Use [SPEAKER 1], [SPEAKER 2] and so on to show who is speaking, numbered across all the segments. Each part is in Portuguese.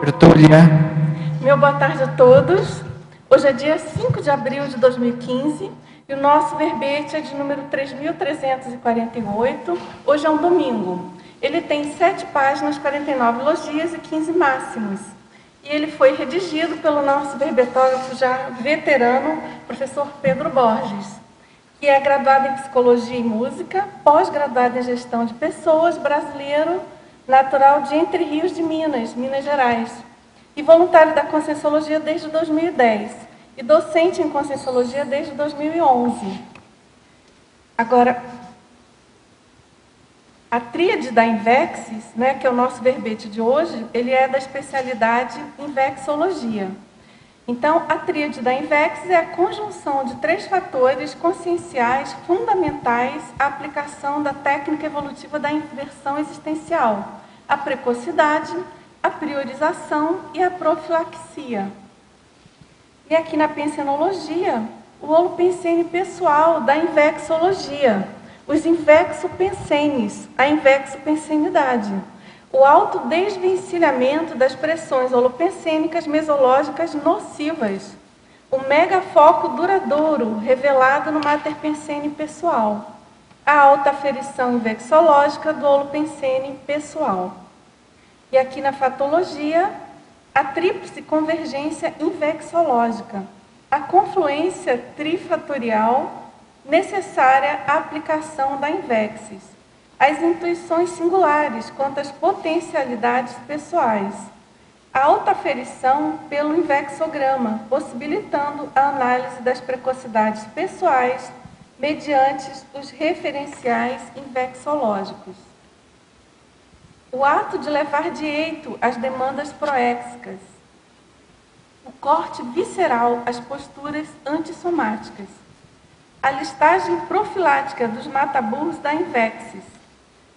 [SPEAKER 1] Tertúlia.
[SPEAKER 2] Meu boa tarde a todos. Hoje é dia 5 de abril de 2015 e o nosso verbete é de número 3.348. Hoje é um domingo. Ele tem 7 páginas, 49 elogios e 15 máximos. E ele foi redigido pelo nosso verbetógrafo já veterano, professor Pedro Borges, que é graduado em Psicologia e Música, pós-graduado em Gestão de Pessoas, brasileiro, natural de Entre Rios de Minas, Minas Gerais, e voluntário da Conscienciologia desde 2010, e docente em Conscienciologia desde 2011. Agora, a tríade da Invexis, né, que é o nosso verbete de hoje, ele é da especialidade Invexologia. Então, a tríade da Invexis é a conjunção de 3 fatores conscienciais fundamentais à aplicação da técnica evolutiva da inversão existencial: a precocidade, a priorização e a profilaxia. E aqui na pensenologia, o holopensene pessoal da invexologia, os invexopensenes, a invexopensenidade, o autodesvencilhamento das pressões holopensênicas mesológicas nocivas, o megafoco duradouro revelado no materpensene pessoal, a alta aferição invexológica do holopensene pessoal. E aqui na fatologia, a tríplice convergência invexológica, a confluência trifatorial necessária à aplicação da Invexis, as intuições singulares quanto às potencialidades pessoais, a alta aferição pelo invexograma, possibilitando a análise das precocidades pessoais mediante os referenciais invexológicos. O ato de levar direito às demandas proéxicas, o corte visceral às posturas antissomáticas, a listagem profilática dos mataburros da Invexis,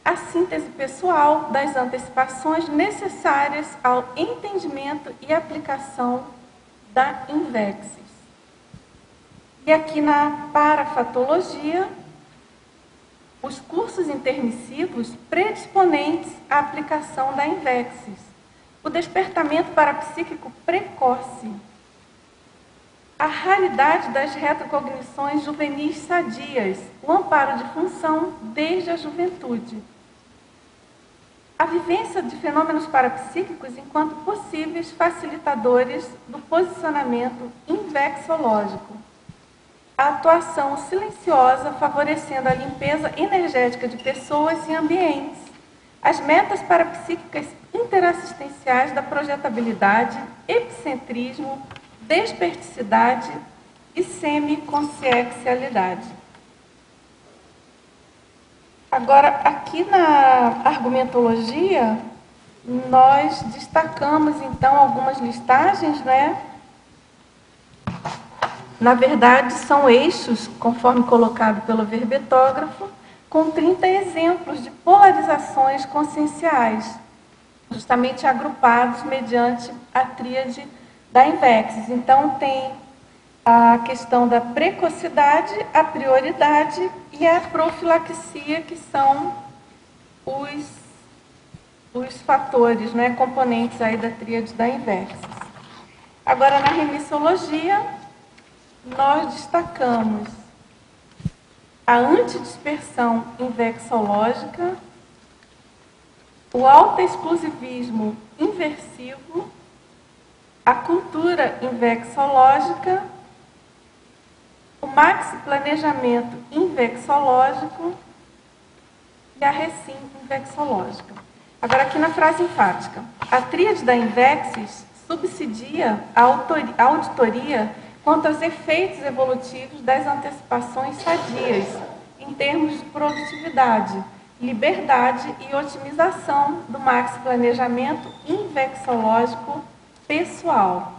[SPEAKER 2] a síntese pessoal das antecipações necessárias ao entendimento e aplicação da Invexis. E aqui na parafatologia, os cursos intermissivos predisponentes à aplicação da Invexis, o despertamento parapsíquico precoce, a raridade das retrocognições juvenis sadias, o amparo de função desde a juventude, a vivência de fenômenos parapsíquicos enquanto possíveis facilitadores do posicionamento invexológico, a atuação silenciosa favorecendo a limpeza energética de pessoas e ambientes, as metas parapsíquicas interassistenciais da projetabilidade, epicentrismo, desperticidade e semiconsciencialidade. Agora, aqui na argumentologia, nós destacamos, então, algumas listagens, né? Na verdade, são eixos, conforme colocado pelo verbetógrafo, com 30 exemplos de polarizações conscienciais, justamente agrupados mediante a tríade da Invexis. Então, tem a questão da precocidade, a prioridade e a profilaxia, que são os fatores, né, componentes aí da tríade da Invexis. Agora, na remissologia, nós destacamos a antidispersão invexológica, o autoexclusivismo inversivo, a cultura invexológica, o maxi-planejamento invexológico e a recim invexológica. Agora, aqui na frase enfática, a tríade da Invexis subsidia a auditoria quanto aos efeitos evolutivos das antecipações sadias, em termos de produtividade, liberdade e otimização do maxi-planejamento invexológico pessoal.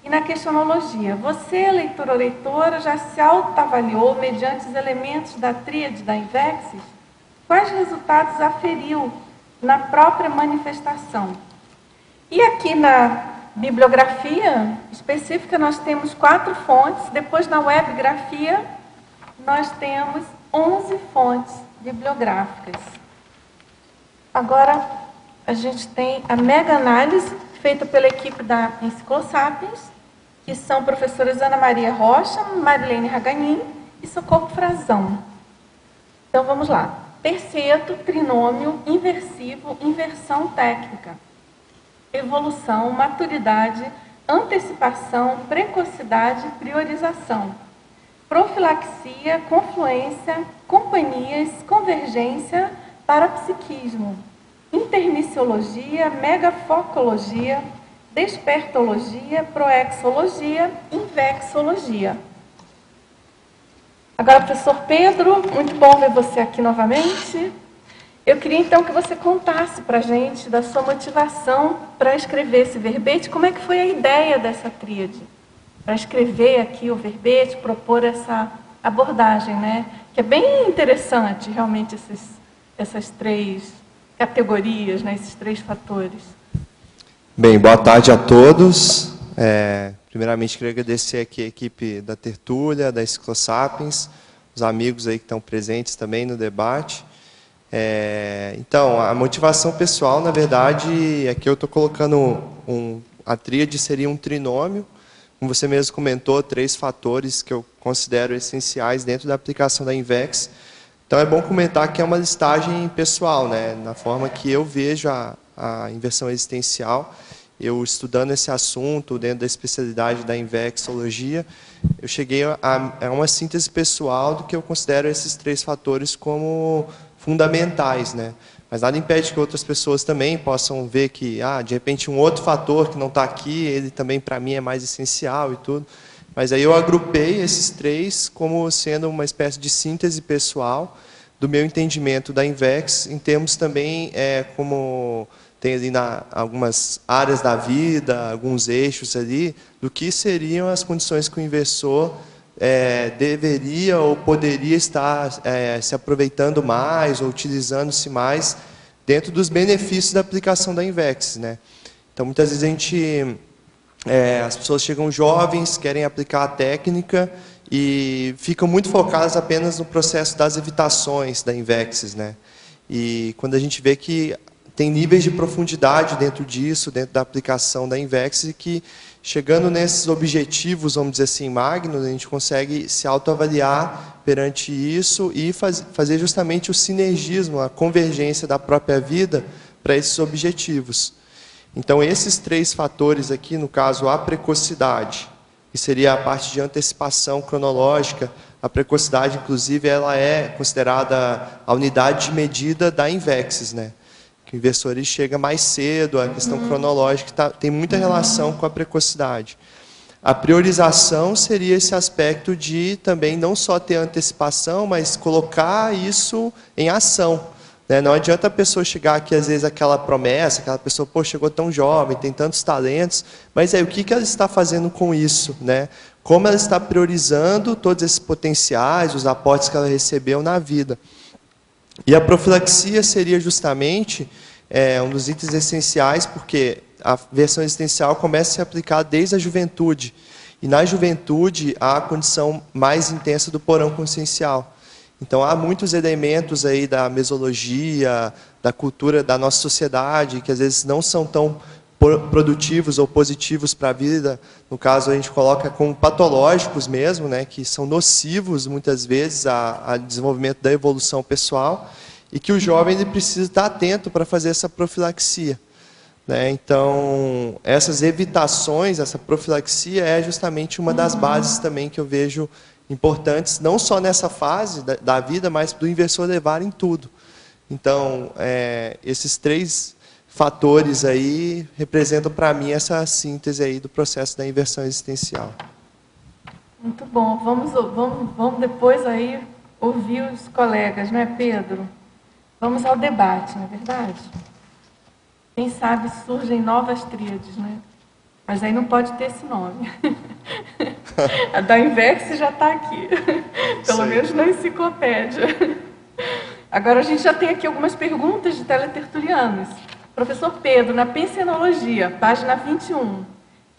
[SPEAKER 2] E na questionologia, você, leitor ou leitora, já se autoavaliou mediante os elementos da tríade da Invexis? Quais resultados aferiu na própria manifestação? E aqui na bibliografia específica nós temos 4 fontes, depois na webgrafia nós temos 11 fontes bibliográficas. Agora a gente tem a mega-análise feita pela equipe da Enciclosapiens, que são professoras Ana Maria Rocha, Marilene Raganin e Socorro Frazão. Então, vamos lá. Terceto, trinômio, inversivo, inversão técnica. Evolução, maturidade, antecipação, precocidade, priorização. Profilaxia, confluência, companhias, convergência, parapsiquismo. Intermissiologia, megafocologia, despertologia, proexologia, invexologia. Agora, professor Pedro, muito bom ver você aqui novamente. Eu queria, então, que você contasse para a gente da sua motivação para escrever esse verbete. Como é que foi a ideia dessa tríade? Para escrever aqui o verbete, propor essa abordagem, né? Que é bem interessante, realmente, essas três categorias, né? Esses três fatores.
[SPEAKER 1] Bem, boa tarde a todos. Primeiramente, queria agradecer aqui a equipe da Tertúlia, da Enciclosapiens, os amigos aí que estão presentes também no debate. Então, a motivação pessoal, na verdade, aqui eu estou colocando a tríade seria um trinômio, como você mesmo comentou, 3 fatores que eu considero essenciais dentro da aplicação da Invex. Então, é bom comentar que é uma listagem pessoal, né? Na forma que eu vejo a inversão existencial. Eu, estudando esse assunto dentro da especialidade da invexologia, eu cheguei a uma síntese pessoal do que eu considero esses 3 fatores como fundamentais, né? Mas nada impede que outras pessoas também possam ver que, de repente, um outro fator que não está aqui, ele também, para mim, é mais essencial e tudo. Mas aí eu agrupei esses 3 como sendo uma espécie de síntese pessoal do meu entendimento da Invex, em termos também como tem ali algumas áreas da vida, alguns eixos ali, do que seriam as condições que o inversor deveria ou poderia estar se aproveitando mais ou utilizando-se mais dentro dos benefícios da aplicação da Invex, né? Então, muitas vezes as pessoas chegam jovens, querem aplicar a técnica e ficam muito focadas apenas no processo das evitações da Invex, né? E quando a gente vê que tem níveis de profundidade dentro disso, dentro da aplicação da Invex, e que, chegando nesses objetivos, vamos dizer assim, magnos, a gente consegue se autoavaliar perante isso e fazer justamente o sinergismo, a convergência da própria vida para esses objetivos. Então, esses 3 fatores aqui, no caso, a precocidade, que seria a parte de antecipação cronológica. A precocidade, inclusive, ela é considerada a unidade de medida da Invex, né? Que o inversor chega mais cedo, a questão cronológica tem muita relação com a precocidade. A priorização seria esse aspecto de também não só ter antecipação, mas colocar isso em ação, né? Não adianta a pessoa chegar aqui, às vezes, aquela promessa, aquela pessoa, chegou tão jovem, tem tantos talentos, mas aí o que ela está fazendo com isso, né? Como ela está priorizando todos esses potenciais, os aportes que ela recebeu na vida. E a profilaxia seria justamente um dos itens essenciais, porque a versão existencial começa a se aplicar desde a juventude. E na juventude há a condição mais intensa do porão consciencial. Então há muitos elementos aí da mesologia, da cultura da nossa sociedade, que às vezes não são tão produtivos ou positivos para a vida. No caso, a gente coloca como patológicos mesmo, né, que são nocivos, muitas vezes, ao desenvolvimento da evolução pessoal, e que o jovem ele precisa estar atento para fazer essa profilaxia, né? Então, essas evitações, essa profilaxia é justamente uma das bases também que eu vejo importantes, não só nessa fase da vida, mas do inversor levar em tudo. Então, esses 3 fatores aí representam para mim essa síntese aí do processo da inversão existencial.
[SPEAKER 2] Muito bom. Vamos depois aí ouvir os colegas, né, Pedro? Vamos ao debate, não é verdade? Quem sabe surgem novas tríades, né? Mas aí não pode ter esse nome. A da Invex já está aqui. Pelo menos na enciclopédia. Agora a gente já tem aqui algumas perguntas de teletertulianos. Professor Pedro, na Pensenologia, página 21,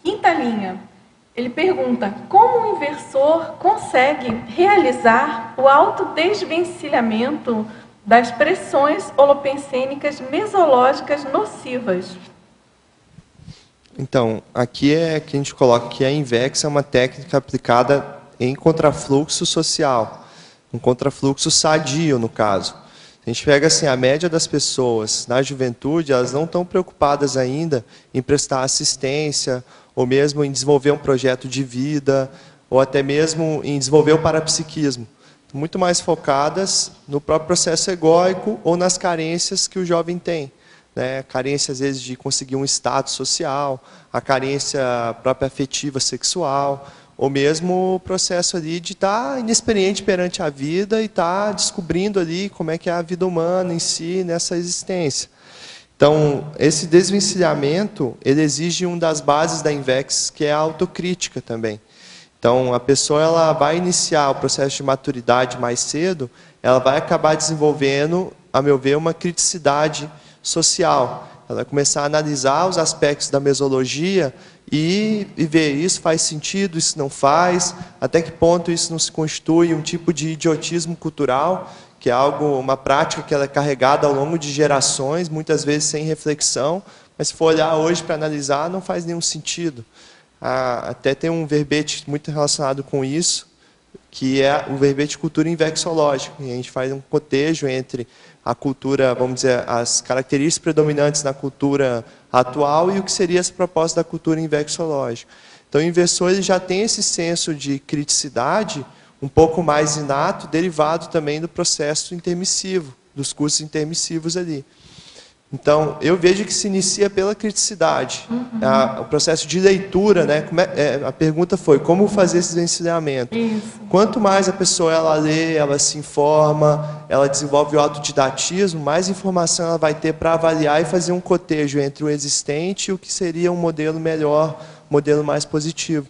[SPEAKER 2] quinta linha, ele pergunta: como o inversor consegue realizar o autodesvencilhamento das pressões holopensênicas mesológicas nocivas?
[SPEAKER 1] Então, aqui é que a gente coloca que a INVEX é uma técnica aplicada em contrafluxo social, um contrafluxo sadio, no caso. A gente pega assim, a média das pessoas na juventude, elas não estão preocupadas ainda em prestar assistência, ou mesmo em desenvolver um projeto de vida, ou até mesmo em desenvolver o parapsiquismo. Muito mais focadas no próprio processo egóico ou nas carências que o jovem tem. Né? Carência, às vezes, de conseguir um status social, a carência própria afetiva sexual, ou mesmo o processo ali de estar inexperiente perante a vida e estar descobrindo ali como é que é a vida humana em si, nessa existência. Então, esse desvencilhamento, ele exige uma das bases da INVEX, que é a autocrítica também. Então, a pessoa ela vai iniciar o processo de maturidade mais cedo, ela vai acabar desenvolvendo, a meu ver, uma criticidade social. Ela vai começar a analisar os aspectos da mesologia e ver isso faz sentido, isso não faz, até que ponto isso não se constitui um tipo de idiotismo cultural, que é algo, uma prática que ela é carregada ao longo de gerações, muitas vezes sem reflexão, mas se for olhar hoje para analisar, não faz nenhum sentido. Até tem um verbete muito relacionado com isso, que é o verbete cultura invexológica. E a gente faz um cotejo entre a cultura, vamos dizer, as características predominantes na cultura atual e o que seria essa proposta da cultura invexológica. Então, o inversor ele já tem esse senso de criticidade um pouco mais inato, derivado também do processo intermissivo, dos cursos intermissivos ali. Então, eu vejo que se inicia pela criticidade. O processo de leitura, né? A pergunta foi, como fazer esse desvencilhamento? Quanto mais a pessoa ela lê, ela se informa, ela desenvolve o autodidatismo, mais informação ela vai ter para avaliar e fazer um cotejo entre o existente e o que seria um modelo melhor, um modelo mais positivo.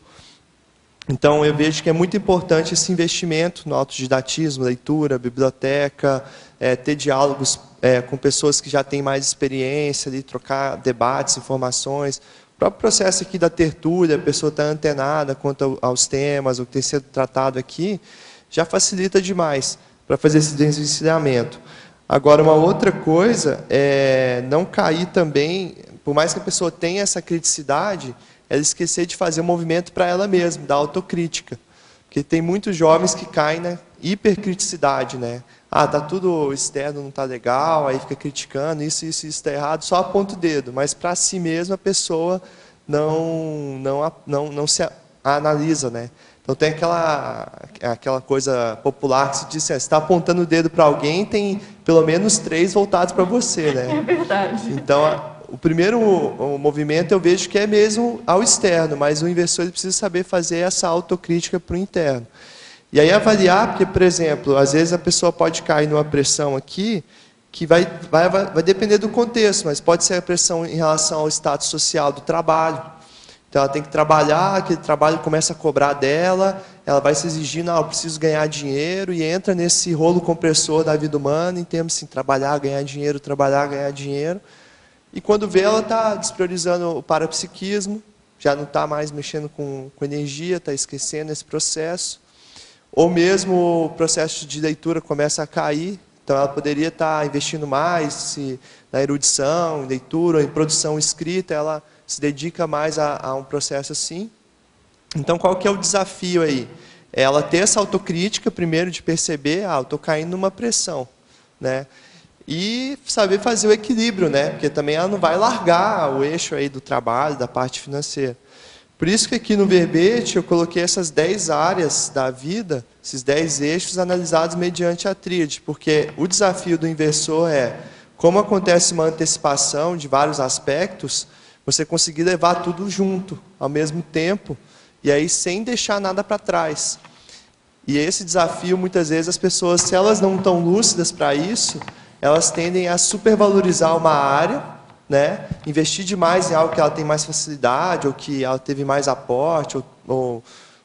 [SPEAKER 1] Então, eu vejo que é muito importante esse investimento no autodidatismo, leitura, biblioteca, ter diálogos com pessoas que já têm mais experiência, ali, trocar debates, informações. O próprio processo aqui da tertúlia, a pessoa está antenada quanto aos temas, o que tem sido tratado aqui, já facilita demais para fazer esse desvencilhamento. Agora, uma outra coisa é não cair também, por mais que a pessoa tenha essa criticidade, ela esquecer de fazer um movimento para ela mesma, da autocrítica. Porque tem muitos jovens que caem na hipercriticidade, né? Ah, tá tudo externo, não está legal, aí fica criticando, isso está errado, só aponta o dedo, mas para si mesma a pessoa não se analisa, né? Então tem aquela coisa popular que se diz assim, você está apontando o dedo para alguém, tem pelo menos 3 voltados para você, né?
[SPEAKER 2] É verdade.
[SPEAKER 1] Então, o primeiro movimento eu vejo que é mesmo ao externo, mas o inversor ele precisa saber fazer essa autocrítica para o interno. E aí avaliar, porque, por exemplo, às vezes a pessoa pode cair numa pressão aqui, que vai depender do contexto, mas pode ser a pressão em relação ao status social do trabalho. Então, ela tem que trabalhar, aquele trabalho começa a cobrar dela, ela vai se exigir, não, eu preciso ganhar dinheiro, e entra nesse rolo compressor da vida humana, em termos assim, trabalhar, ganhar dinheiro, e quando vê, ela está despriorizando o parapsiquismo, já não está mais mexendo com energia, está esquecendo esse processo. Ou mesmo o processo de leitura começa a cair, então ela poderia estar investindo mais na erudição, em leitura, em produção escrita, ela se dedica mais a um processo assim. Então, qual que é o desafio aí? É ela ter essa autocrítica, primeiro, de perceber, eu estou caindo numa pressão, né? E saber fazer o equilíbrio, né? Porque também ela não vai largar o eixo aí do trabalho, da parte financeira. Por isso que aqui no verbete eu coloquei essas 10 áreas da vida, esses 10 eixos analisados mediante a tríade, porque o desafio do inversor é, como acontece uma antecipação de vários aspectos, você conseguir levar tudo junto, ao mesmo tempo, e aí sem deixar nada para trás. E esse desafio, muitas vezes, as pessoas, se elas não estão lúcidas para isso, elas tendem a supervalorizar uma área, né? Investir demais em algo que ela tem mais facilidade, ou que ela teve mais aporte, ou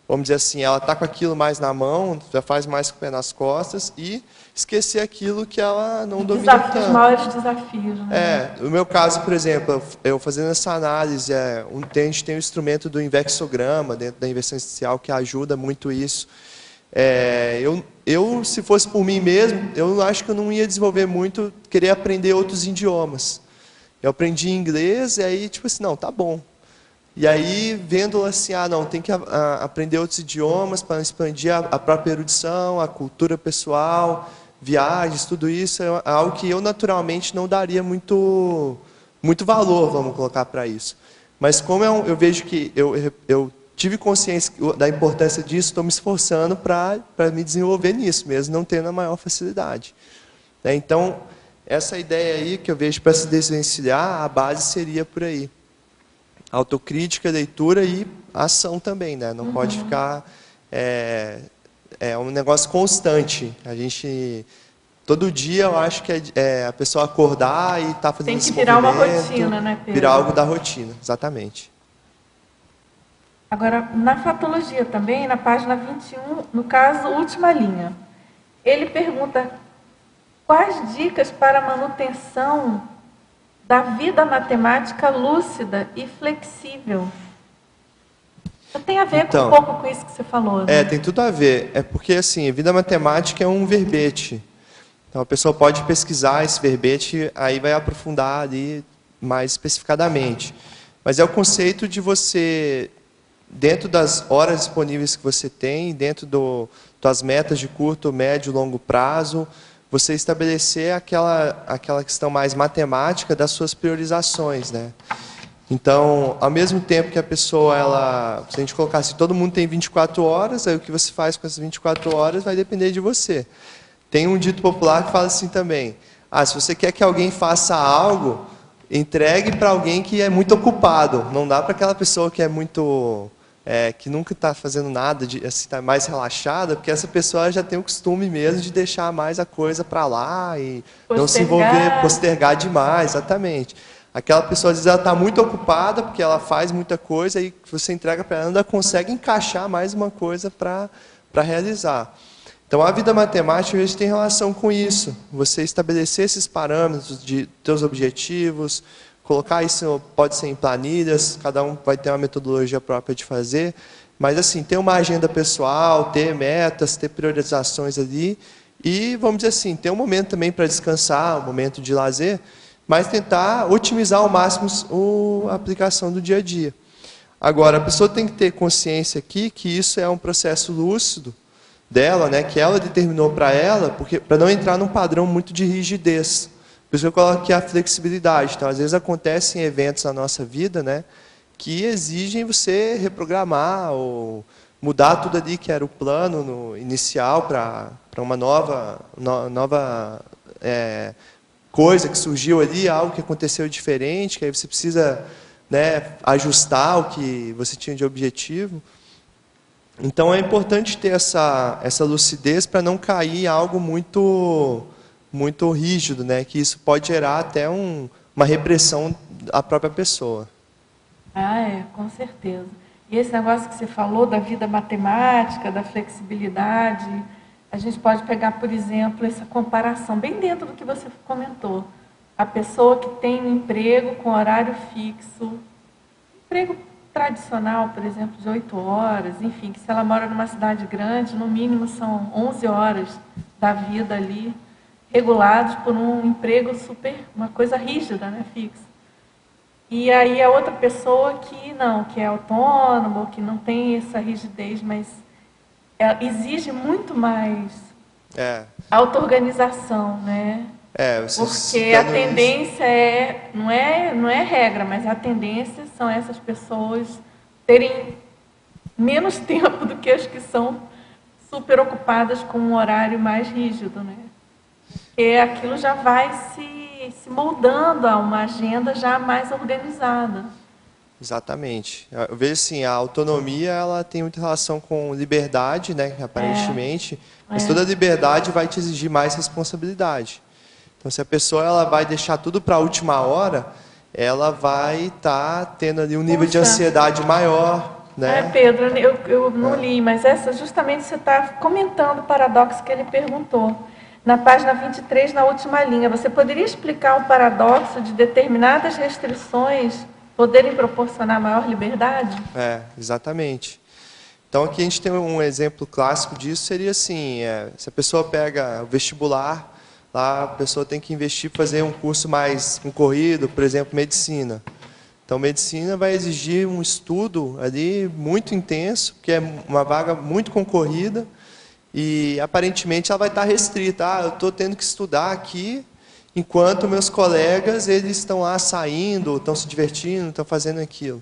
[SPEAKER 1] vamos dizer assim, ela está com aquilo mais na mão, já faz mais com o pé nas costas, e esquecer aquilo que ela não domina tanto.
[SPEAKER 2] Os maiores desafios. Né?
[SPEAKER 1] No meu caso, por exemplo, eu fazendo essa análise, a gente tem o instrumento do invexograma dentro da inversão existencial que ajuda muito isso. Eu, se fosse por mim mesmo, eu acho que eu não ia desenvolver muito, querer aprender outros idiomas. Eu aprendi inglês e aí, tipo assim, não, tá bom. E aí, vendo assim, não, tem que aprender outros idiomas para expandir a própria erudição, a cultura pessoal, viagens, tudo isso é algo que eu naturalmente não daria muito valor, vamos colocar para isso. Mas como eu vejo que eu tive consciência da importância disso, estou me esforçando para me desenvolver nisso, mesmo não tendo a maior facilidade. Então, essa ideia aí que eu vejo para se desvencilhar, a base seria por aí. Autocrítica, leitura e ação também, né? Não pode ficar... É um negócio constante. A gente... Todo dia eu acho que a pessoa acordar e estar fazendo esse movimento. Tem que virar uma rotina, né, Pedro? Virar algo da rotina, exatamente.
[SPEAKER 2] Agora, na fatologia também, na página 21, no caso, última linha, ele pergunta quais dicas para a manutenção da vida matemática lúcida e flexível. Tem a ver com um pouco com isso que você falou, né?
[SPEAKER 1] Tem tudo a ver. É porque, assim, vida matemática é um verbete. Então, a pessoa pode pesquisar esse verbete, aí vai aprofundar ali mais especificadamente. Mas é o conceito de você, dentro das horas disponíveis que você tem, dentro das metas de curto, médio e longo prazo, você estabelecer aquela questão mais matemática das suas priorizações, né? Então, ao mesmo tempo que a pessoa, se a gente colocar assim, todo mundo tem 24 horas, aí o que você faz com essas 24 horas vai depender de você. Tem um dito popular que fala assim também, se você quer que alguém faça algo, entregue para alguém que é muito ocupado. Não dá para aquela pessoa que é muito... que nunca está fazendo nada, assim, tá mais relaxada, porque essa pessoa já tem o costume mesmo de deixar mais a coisa para lá e não se envolver, postergar demais, exatamente. Aquela pessoa, às vezes, ela está muito ocupada, porque ela faz muita coisa, e você entrega para ela, ela consegue encaixar mais uma coisa para realizar. Então, a vida matemática, a gente tem relação com isso. Você estabelecer esses parâmetros de seus objetivos, colocar isso, pode ser em planilhas, cada um vai ter uma metodologia própria de fazer, mas assim, ter uma agenda pessoal, ter metas, ter priorizações ali, e vamos dizer assim, ter um momento também para descansar, um momento de lazer, mas tentar otimizar ao máximo a aplicação do dia a dia. Agora, a pessoa tem que ter consciência aqui que isso é um processo lúcido dela, né, que ela determinou para ela, para não entrar num padrão muito de rigidez. Por isso que eu coloco aqui a flexibilidade. Então, às vezes acontecem eventos na nossa vida, né, que exigem você reprogramar ou mudar tudo ali que era o plano inicial para uma nova coisa que surgiu ali, algo que aconteceu diferente, que aí você precisa, né, ajustar o que você tinha de objetivo. Então é importante ter essa lucidez para não cair em algo muito rígido, né? Que isso pode gerar até uma repressão da própria pessoa.
[SPEAKER 2] Com certeza. E esse negócio que você falou da vida matemática, da flexibilidade, a gente pode pegar, por exemplo, essa comparação, bem dentro do que você comentou. A pessoa que tem um emprego com horário fixo, emprego tradicional, por exemplo, de 8 horas, enfim, que se ela mora numa cidade grande, no mínimo são 11 horas da vida ali, regulados por um emprego uma coisa rígida, né, fixa. E aí a outra pessoa que não, que é autônoma, que não tem essa rigidez, mas exige muito mais auto-organização, né? Porque a tendência não é regra, mas a tendência são essas pessoas terem menos tempo do que as que são super ocupadas com um horário mais rígido, né? Porque aquilo já vai se moldando a uma agenda já mais organizada.
[SPEAKER 1] Exatamente. Eu vejo assim, a autonomia ela tem muita relação com liberdade, né, aparentemente, mas toda liberdade vai te exigir mais responsabilidade. Então, se a pessoa ela vai deixar tudo para a última hora, ela vai estar tendo ali um nível de ansiedade maior, né?
[SPEAKER 2] Pedro, eu não li, mas justamente você está comentando o paradoxo que ele perguntou. Na página 23, na última linha, você poderia explicar o paradoxo de determinadas restrições poderem proporcionar maior liberdade?
[SPEAKER 1] Exatamente. Então, aqui a gente tem um exemplo clássico disso, seria assim, se a pessoa pega o vestibular, lá a pessoa tem que investir para fazer um curso mais concorrido, por exemplo, medicina. Então, medicina vai exigir um estudo ali muito intenso, que é uma vaga muito concorrida, e aparentemente ela vai estar restrita. Eu estou tendo que estudar aqui, enquanto meus colegas eles estão lá saindo, estão se divertindo, estão fazendo aquilo.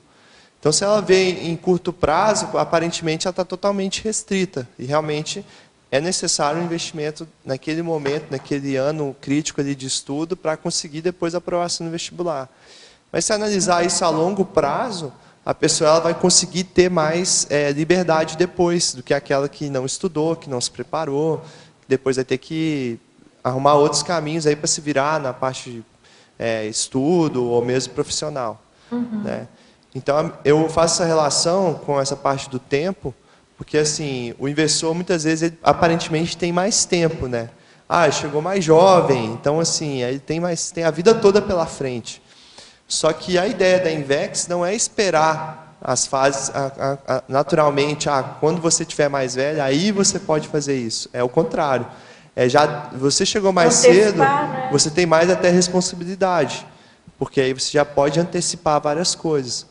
[SPEAKER 1] Então, se ela vem em curto prazo, aparentemente ela está totalmente restrita. E realmente é necessário um investimento naquele momento, naquele ano crítico ali de estudo, para conseguir depois a aprovação no vestibular. Mas se analisar isso a longo prazo, a pessoa ela vai conseguir ter mais liberdade depois do que aquela que não estudou, que não se preparou, que depois vai ter que arrumar outros caminhos aí para se virar na parte de estudo ou mesmo profissional. Né? Então, eu faço essa relação com essa parte do tempo, porque assim, o investidor muitas vezes ele, aparentemente tem mais tempo, né? Chegou mais jovem, então assim, ele tem a vida toda pela frente. Só que a ideia da Invex não é esperar as fases naturalmente, quando você estiver mais velho, aí você pode fazer isso. É o contrário. Você chegou mais cedo, né? Você tem mais até responsabilidade, porque aí você já pode antecipar várias coisas.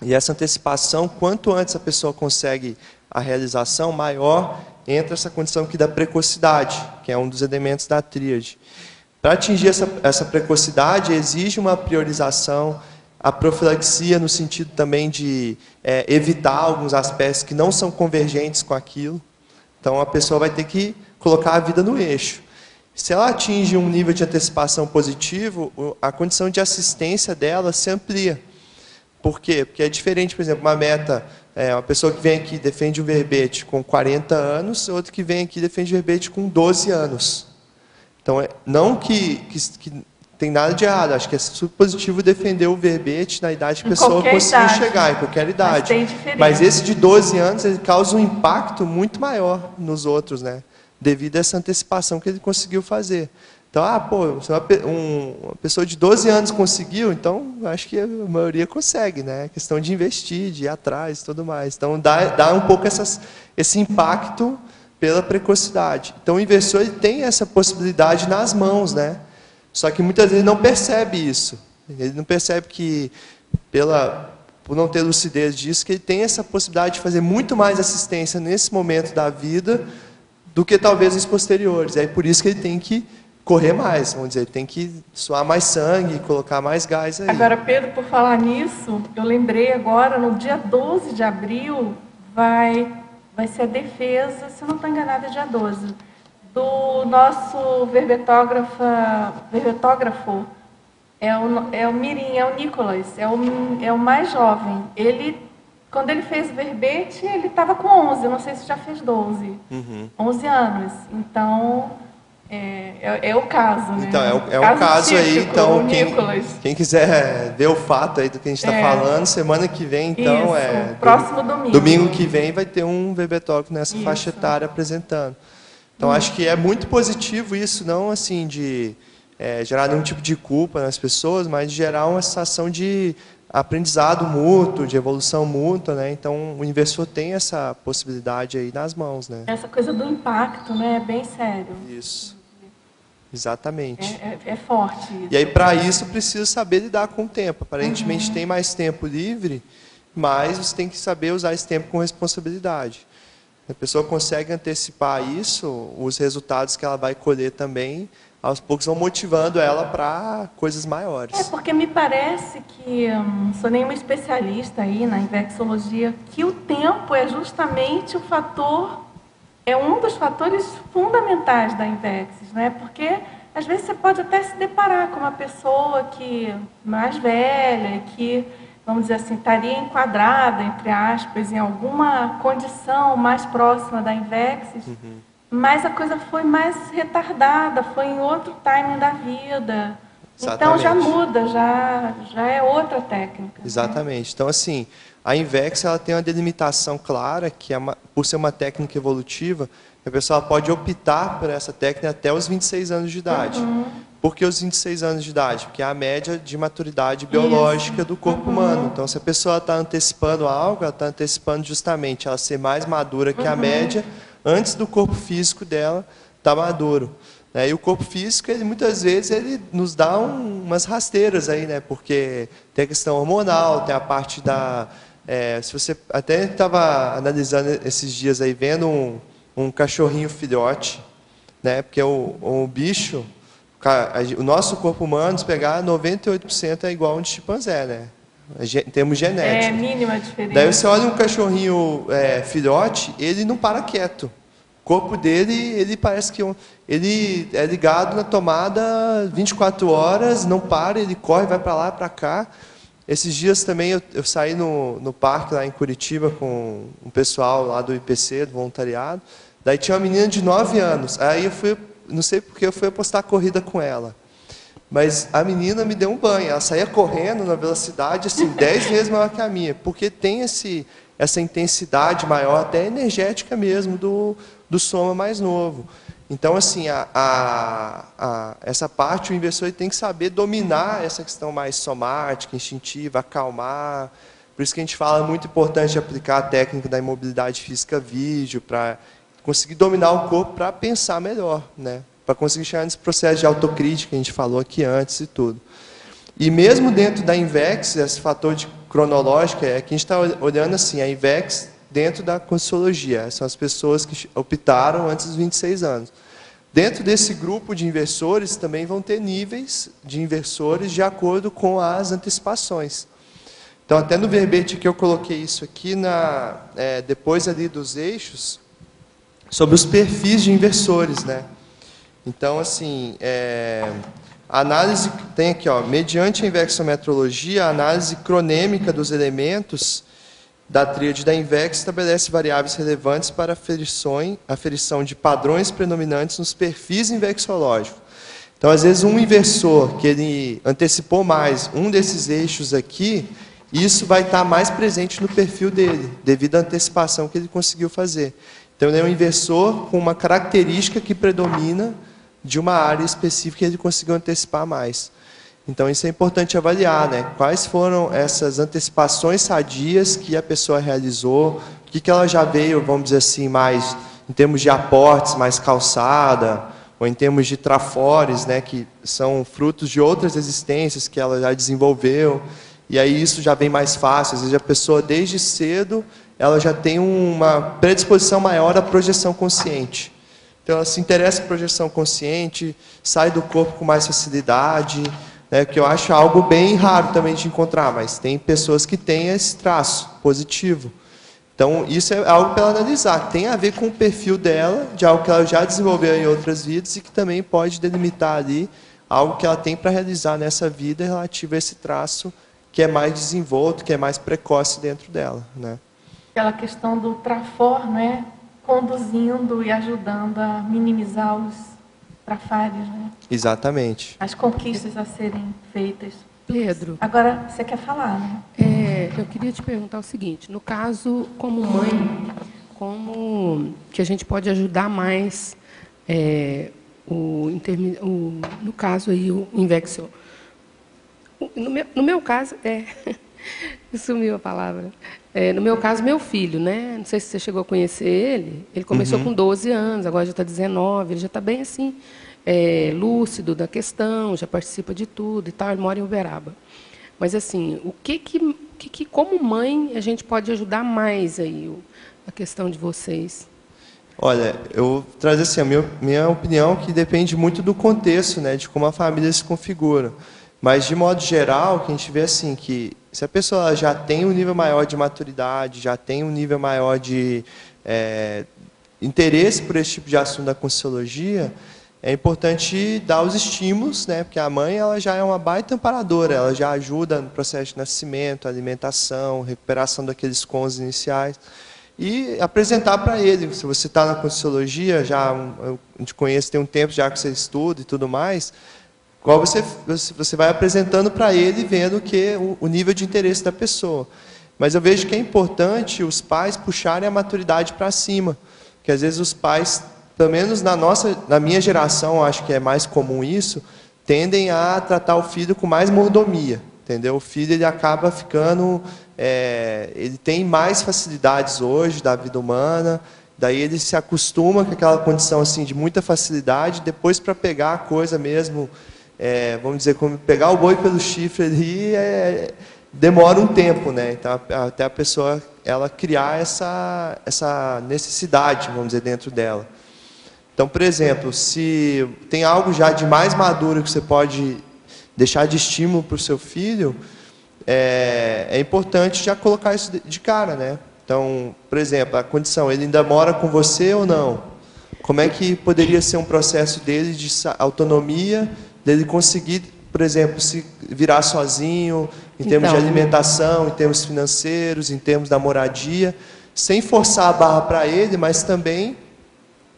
[SPEAKER 1] E essa antecipação, quanto antes a pessoa consegue a realização, maior entra essa condição aqui da precocidade, que é um dos elementos da tríade. Para atingir essa precocidade, exige uma priorização, a profilaxia no sentido também de evitar alguns aspectos que não são convergentes com aquilo. Então, a pessoa vai ter que colocar a vida no eixo. Se ela atinge um nível de antecipação positivo, a condição de assistência dela se amplia. Por quê? Porque é diferente, por exemplo, uma meta, uma pessoa que vem aqui e defende um verbete com 40 anos, outra que vem aqui e defende um verbete com 12 anos. Então, não que tem nada de errado, acho que é super positivo defender o verbete na idade que a pessoa conseguir chegar, em qualquer idade. Mas esse de 12 anos, ele causa um impacto muito maior nos outros, né? Devido a essa antecipação que ele conseguiu fazer. Então, se uma pessoa de 12 anos conseguiu, então acho que a maioria consegue, né? A questão de investir, de ir atrás e tudo mais. Então, dá um pouco esse impacto pela precocidade. Então, o investidor ele tem essa possibilidade nas mãos, né? Só que muitas vezes não percebe isso. Ele não percebe que, por não ter lucidez disso, que ele tem essa possibilidade de fazer muito mais assistência nesse momento da vida do que talvez nos posteriores. É por isso que ele tem que correr mais, vamos dizer, tem que suar mais sangue, colocar mais gás aí.
[SPEAKER 2] Agora, Pedro, por falar nisso, eu lembrei agora, no dia 12 de abril, vai ser a defesa, se eu não estou enganada, dia 12, do nosso verbetógrafo, é o Mirim, é o Nicolas, é o mais jovem. Quando ele fez o verbete, ele estava com 11, não sei se já fez 12, 11 anos. Então, é o caso, né?
[SPEAKER 1] Então, é um caso aí, então, quem quiser ver o fato aí do que a gente está falando, semana que vem, então,
[SPEAKER 2] próximo domingo.
[SPEAKER 1] Domingo que vem vai ter um verbetógrafo nessa faixa etária apresentando. Então, acho que é muito positivo isso, não assim de gerar nenhum tipo de culpa nas pessoas, mas de gerar uma sensação de aprendizado mútuo, de evolução mútua, né? Então, o investidor tem essa possibilidade aí nas mãos, né?
[SPEAKER 2] Essa coisa do impacto, né? É bem sério.
[SPEAKER 1] Isso. Exatamente.
[SPEAKER 2] É forte isso.
[SPEAKER 1] E aí, para isso, precisa saber lidar com o tempo. Aparentemente, tem mais tempo livre, mas você tem que saber usar esse tempo com responsabilidade. A pessoa consegue antecipar isso, os resultados que ela vai colher também, aos poucos vão motivando ela para coisas maiores.
[SPEAKER 2] Porque me parece que, não sou nenhuma especialista aí na infecciologia, que o tempo é justamente um dos fatores fundamentais da Invexis, né? Porque às vezes você pode até se deparar com uma pessoa que mais velha, que, vamos dizer assim, estaria enquadrada, entre aspas, em alguma condição mais próxima da Invexis, mas a coisa foi mais retardada, foi em outro timing da vida. Exatamente. Então já muda, já é outra técnica.
[SPEAKER 1] Exatamente. Né? Então, assim, a Invex ela tem uma delimitação clara, que por ser uma técnica evolutiva, a pessoa pode optar por essa técnica até os 26 anos de idade. Por que os 26 anos de idade? Porque é a média de maturidade biológica do corpo humano. Então, se a pessoa está antecipando algo, ela está antecipando justamente ela ser mais madura que a média, antes do corpo físico dela estar maduro. né? E o corpo físico, ele, muitas vezes, ele nos dá umas rasteiras aí, né? Porque tem a questão hormonal, tem a parte da... se você até estava analisando esses dias aí, vendo um cachorrinho filhote, né? Porque o bicho, o nosso corpo humano, se pegar 98% é igual a um de chimpanzé, né? Em termos genéticos.
[SPEAKER 2] É mínima a diferença.
[SPEAKER 1] Daí você olha um cachorrinho filhote, ele não para quieto. O corpo dele, ele parece que ele é ligado na tomada 24 horas, não para, ele corre, vai para lá, para cá. Esses dias também eu saí no parque lá em Curitiba com um pessoal lá do IPC, do voluntariado. Daí tinha uma menina de 9 anos. Aí eu fui, não sei porque, eu fui apostar corrida com ela. Mas a menina me deu um banho. Ela saía correndo na velocidade assim 10 vezes maior que a minha, porque tem essa intensidade maior, até energética mesmo, do soma mais novo. Então, assim, essa parte, o investidor tem que saber dominar essa questão mais somática, instintiva, acalmar. Por isso que a gente fala, muito importante aplicar a técnica da imobilidade física vídeo, para conseguir dominar o corpo para pensar melhor, né? Para conseguir chegar nesse processo de autocrítica que a gente falou aqui antes e tudo. E mesmo dentro da INVEX, esse fator cronológico é que a gente está olhando assim, a INVEX dentro da Conscienciologia. São as pessoas que optaram antes dos 26 anos. Dentro desse grupo de inversores também vão ter níveis de inversores de acordo com as antecipações. Então, até no verbete que eu coloquei isso aqui, depois ali dos eixos, sobre os perfis de inversores, né? Então, assim, a análise tem aqui, ó, mediante a inversometrologia, a análise cronêmica dos elementos da tríade da INVEX estabelece variáveis relevantes para a aferição de padrões predominantes nos perfis inversológicos. Então, às vezes, um inversor que ele antecipou mais um desses eixos aqui, isso vai estar mais presente no perfil dele, devido à antecipação que ele conseguiu fazer. Então, ele é um inversor com uma característica que predomina de uma área específica que ele conseguiu antecipar mais. Então, isso é importante avaliar, né? Quais foram essas antecipações sadias que a pessoa realizou, o que ela já veio, vamos dizer assim, mais em termos de aportes, mais calçada, ou em termos de trafores, né, que são frutos de outras existências que ela já desenvolveu, e aí isso já vem mais fácil. Às vezes a pessoa, desde cedo, ela já tem uma predisposição maior à projeção consciente. Então, ela se interessa em projeção consciente, sai do corpo com mais facilidade, né, que eu acho algo bem raro também de encontrar, mas tem pessoas que têm esse traço positivo. Então, isso é algo para ela analisar. Tem a ver com o perfil dela, de algo que ela já desenvolveu em outras vidas e que também pode delimitar ali algo que ela tem para realizar nessa vida relativo a esse traço que é mais desenvolto, que é mais precoce dentro dela, né?
[SPEAKER 2] Aquela questão do trafor, né? Conduzindo e ajudando a minimizar os trafares, né?
[SPEAKER 1] Exatamente.
[SPEAKER 2] As conquistas a serem feitas.
[SPEAKER 3] Pedro.
[SPEAKER 2] Agora, você quer falar, né?
[SPEAKER 3] Eu queria te perguntar o seguinte, no caso, como mãe, como que a gente pode ajudar mais, no caso aí, o Invexo? No meu caso, sumiu a palavra. No meu caso, meu filho, né? Não sei se você chegou a conhecer ele. Ele começou com 12 anos, agora já está 19, ele já está bem assim, lúcido da questão, já participa de tudo e tal. Ele mora em Uberaba. Mas assim, o que como mãe a gente pode ajudar mais aí a questão de vocês?
[SPEAKER 1] Olha, eu vou trazer assim, a minha opinião, que depende muito do contexto, né, de como a família se configura. Mas, de modo geral, que a gente vê assim, que se a pessoa já tem um nível maior de maturidade, já tem um nível maior de interesse por esse tipo de assunto da Conscienciologia, é importante dar os estímulos, né? Porque a mãe, ela já é uma baita amparadora, ela já ajuda no processo de nascimento, alimentação, recuperação daqueles cons iniciais. E apresentar para ele, se você está na Conscienciologia, eu te conheço, tem um tempo já que você estuda e tudo mais, qual você vai apresentando para ele, vendo o nível de interesse da pessoa. Mas eu vejo que é importante os pais puxarem a maturidade para cima, porque às vezes os pais, pelo menos na minha geração, acho que é mais comum isso, tendem a tratar o filho com mais mordomia, entendeu? O filho, ele acaba ficando, ele tem mais facilidades hoje da vida humana, daí ele se acostuma com aquela condição assim de muita facilidade, depois para pegar a coisa mesmo, vamos dizer, como pegar o boi pelo chifre ali, demora um tempo, né? Então, até a pessoa ela criar essa necessidade, vamos dizer, dentro dela. Então, por exemplo, se tem algo já de mais maduro que você pode deixar de estímulo para o seu filho, é importante já colocar isso de cara, né? Então, por exemplo, a condição, ele ainda mora com você ou não? Como é que poderia ser um processo dele de autonomia, dele conseguir, por exemplo, se virar sozinho, em termos de alimentação, em termos financeiros, em termos da moradia, sem forçar a barra para ele, mas também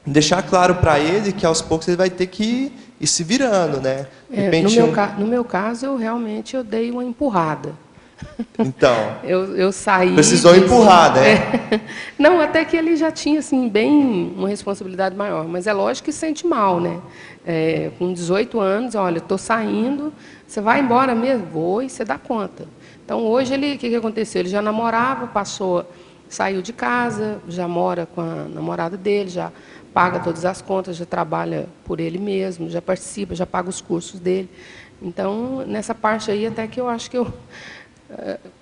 [SPEAKER 1] deixar claro para ele que aos poucos ele vai ter que ir se virando, né? De repente,
[SPEAKER 3] no meu caso, eu dei uma empurrada.
[SPEAKER 1] Então,
[SPEAKER 3] eu saí...
[SPEAKER 1] Precisou empurrar, né?
[SPEAKER 3] Não, até que ele já tinha assim, bem uma responsabilidade maior, mas é lógico que sente mal, né? Com 18 anos, olha, estou saindo, você vai embora mesmo? Vou, e você dá conta. Então, hoje, o que aconteceu? Ele já namorava, saiu de casa, já mora com a namorada dele, já paga todas as contas, já trabalha por ele mesmo, já participa, já paga os cursos dele. Então, nessa parte aí, até que eu acho que eu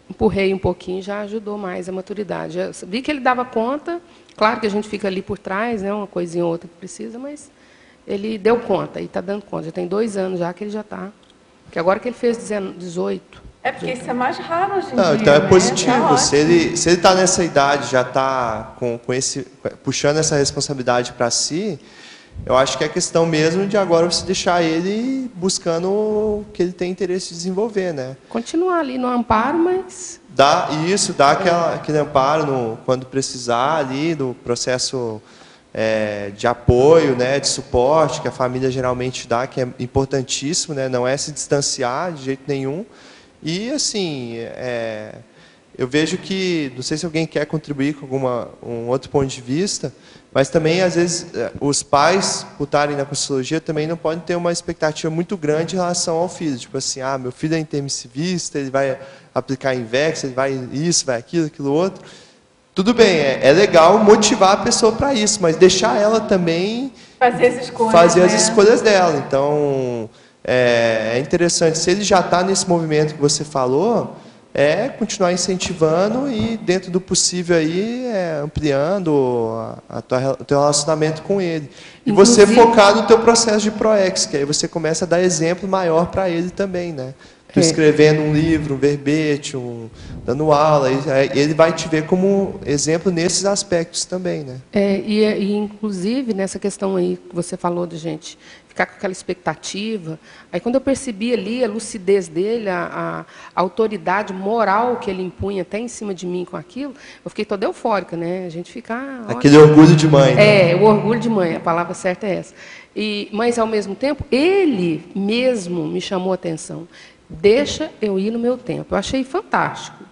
[SPEAKER 3] empurrei um pouquinho, já ajudou mais a maturidade. Eu vi que ele dava conta, claro que a gente fica ali por trás, né, uma coisinha ou outra que precisa, mas ele deu conta, e está dando conta. Já tem 2 anos já que ele já está. Porque agora que ele fez 18.
[SPEAKER 2] Porque isso é mais raro hoje em
[SPEAKER 1] dia.
[SPEAKER 2] Então
[SPEAKER 1] é positivo. Tá, se ele está nessa idade, já está puxando essa responsabilidade para si, eu acho que é questão mesmo de agora você deixar ele buscando o que ele tem interesse de desenvolver, né?
[SPEAKER 3] Continuar ali no amparo, mas...
[SPEAKER 1] Dá aquele amparo quando precisar ali, do processo de apoio, né, de suporte, que a família geralmente dá, que é importantíssimo, né? Não é se distanciar de jeito nenhum. E, assim, eu vejo que, não sei se alguém quer contribuir com um outro ponto de vista, mas também, às vezes, os pais, por estarem na Conscienciologia, também não podem ter uma expectativa muito grande em relação ao filho. Tipo assim, meu filho é intermissivista, ele vai aplicar INVEX, ele vai isso, vai aquilo outro. Tudo bem, é legal motivar a pessoa para isso, mas deixar ela também fazer as escolhas dela. Então, é interessante. Se ele já está nesse movimento que você falou, continuar incentivando e, dentro do possível, aí, ampliando o teu relacionamento com ele. E você focar no teu processo de ProEx, que aí você começa a dar exemplo maior para ele também, né? Tu escrevendo um livro, um verbete, dando aula, ele vai te ver como exemplo nesses aspectos também, né?
[SPEAKER 3] E inclusive, nessa questão aí que você falou de gente ficar com aquela expectativa, aí quando eu percebi ali a lucidez dele, a autoridade moral que ele impunha até em cima de mim com aquilo, eu fiquei toda eufórica, né? A gente fica...
[SPEAKER 1] Aquele orgulho de mãe.
[SPEAKER 3] Né? O orgulho de mãe, a palavra certa é essa. Mas, ao mesmo tempo, ele mesmo me chamou a atenção. Deixa eu ir no meu tempo. Eu achei fantástico.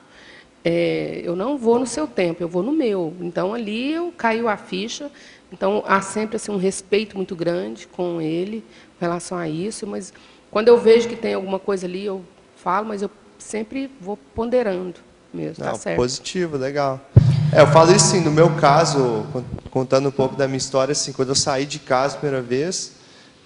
[SPEAKER 3] Eu não vou no seu tempo, eu vou no meu. Então, ali caiu a ficha. Então, há sempre assim, um respeito muito grande com ele com relação a isso. Mas, quando eu vejo que tem alguma coisa ali, eu falo, mas eu sempre vou ponderando mesmo. Tá certo.
[SPEAKER 1] Positivo, legal. Eu falo isso, assim, no meu caso, contando um pouco da minha história, assim, quando eu saí de casa a primeira vez,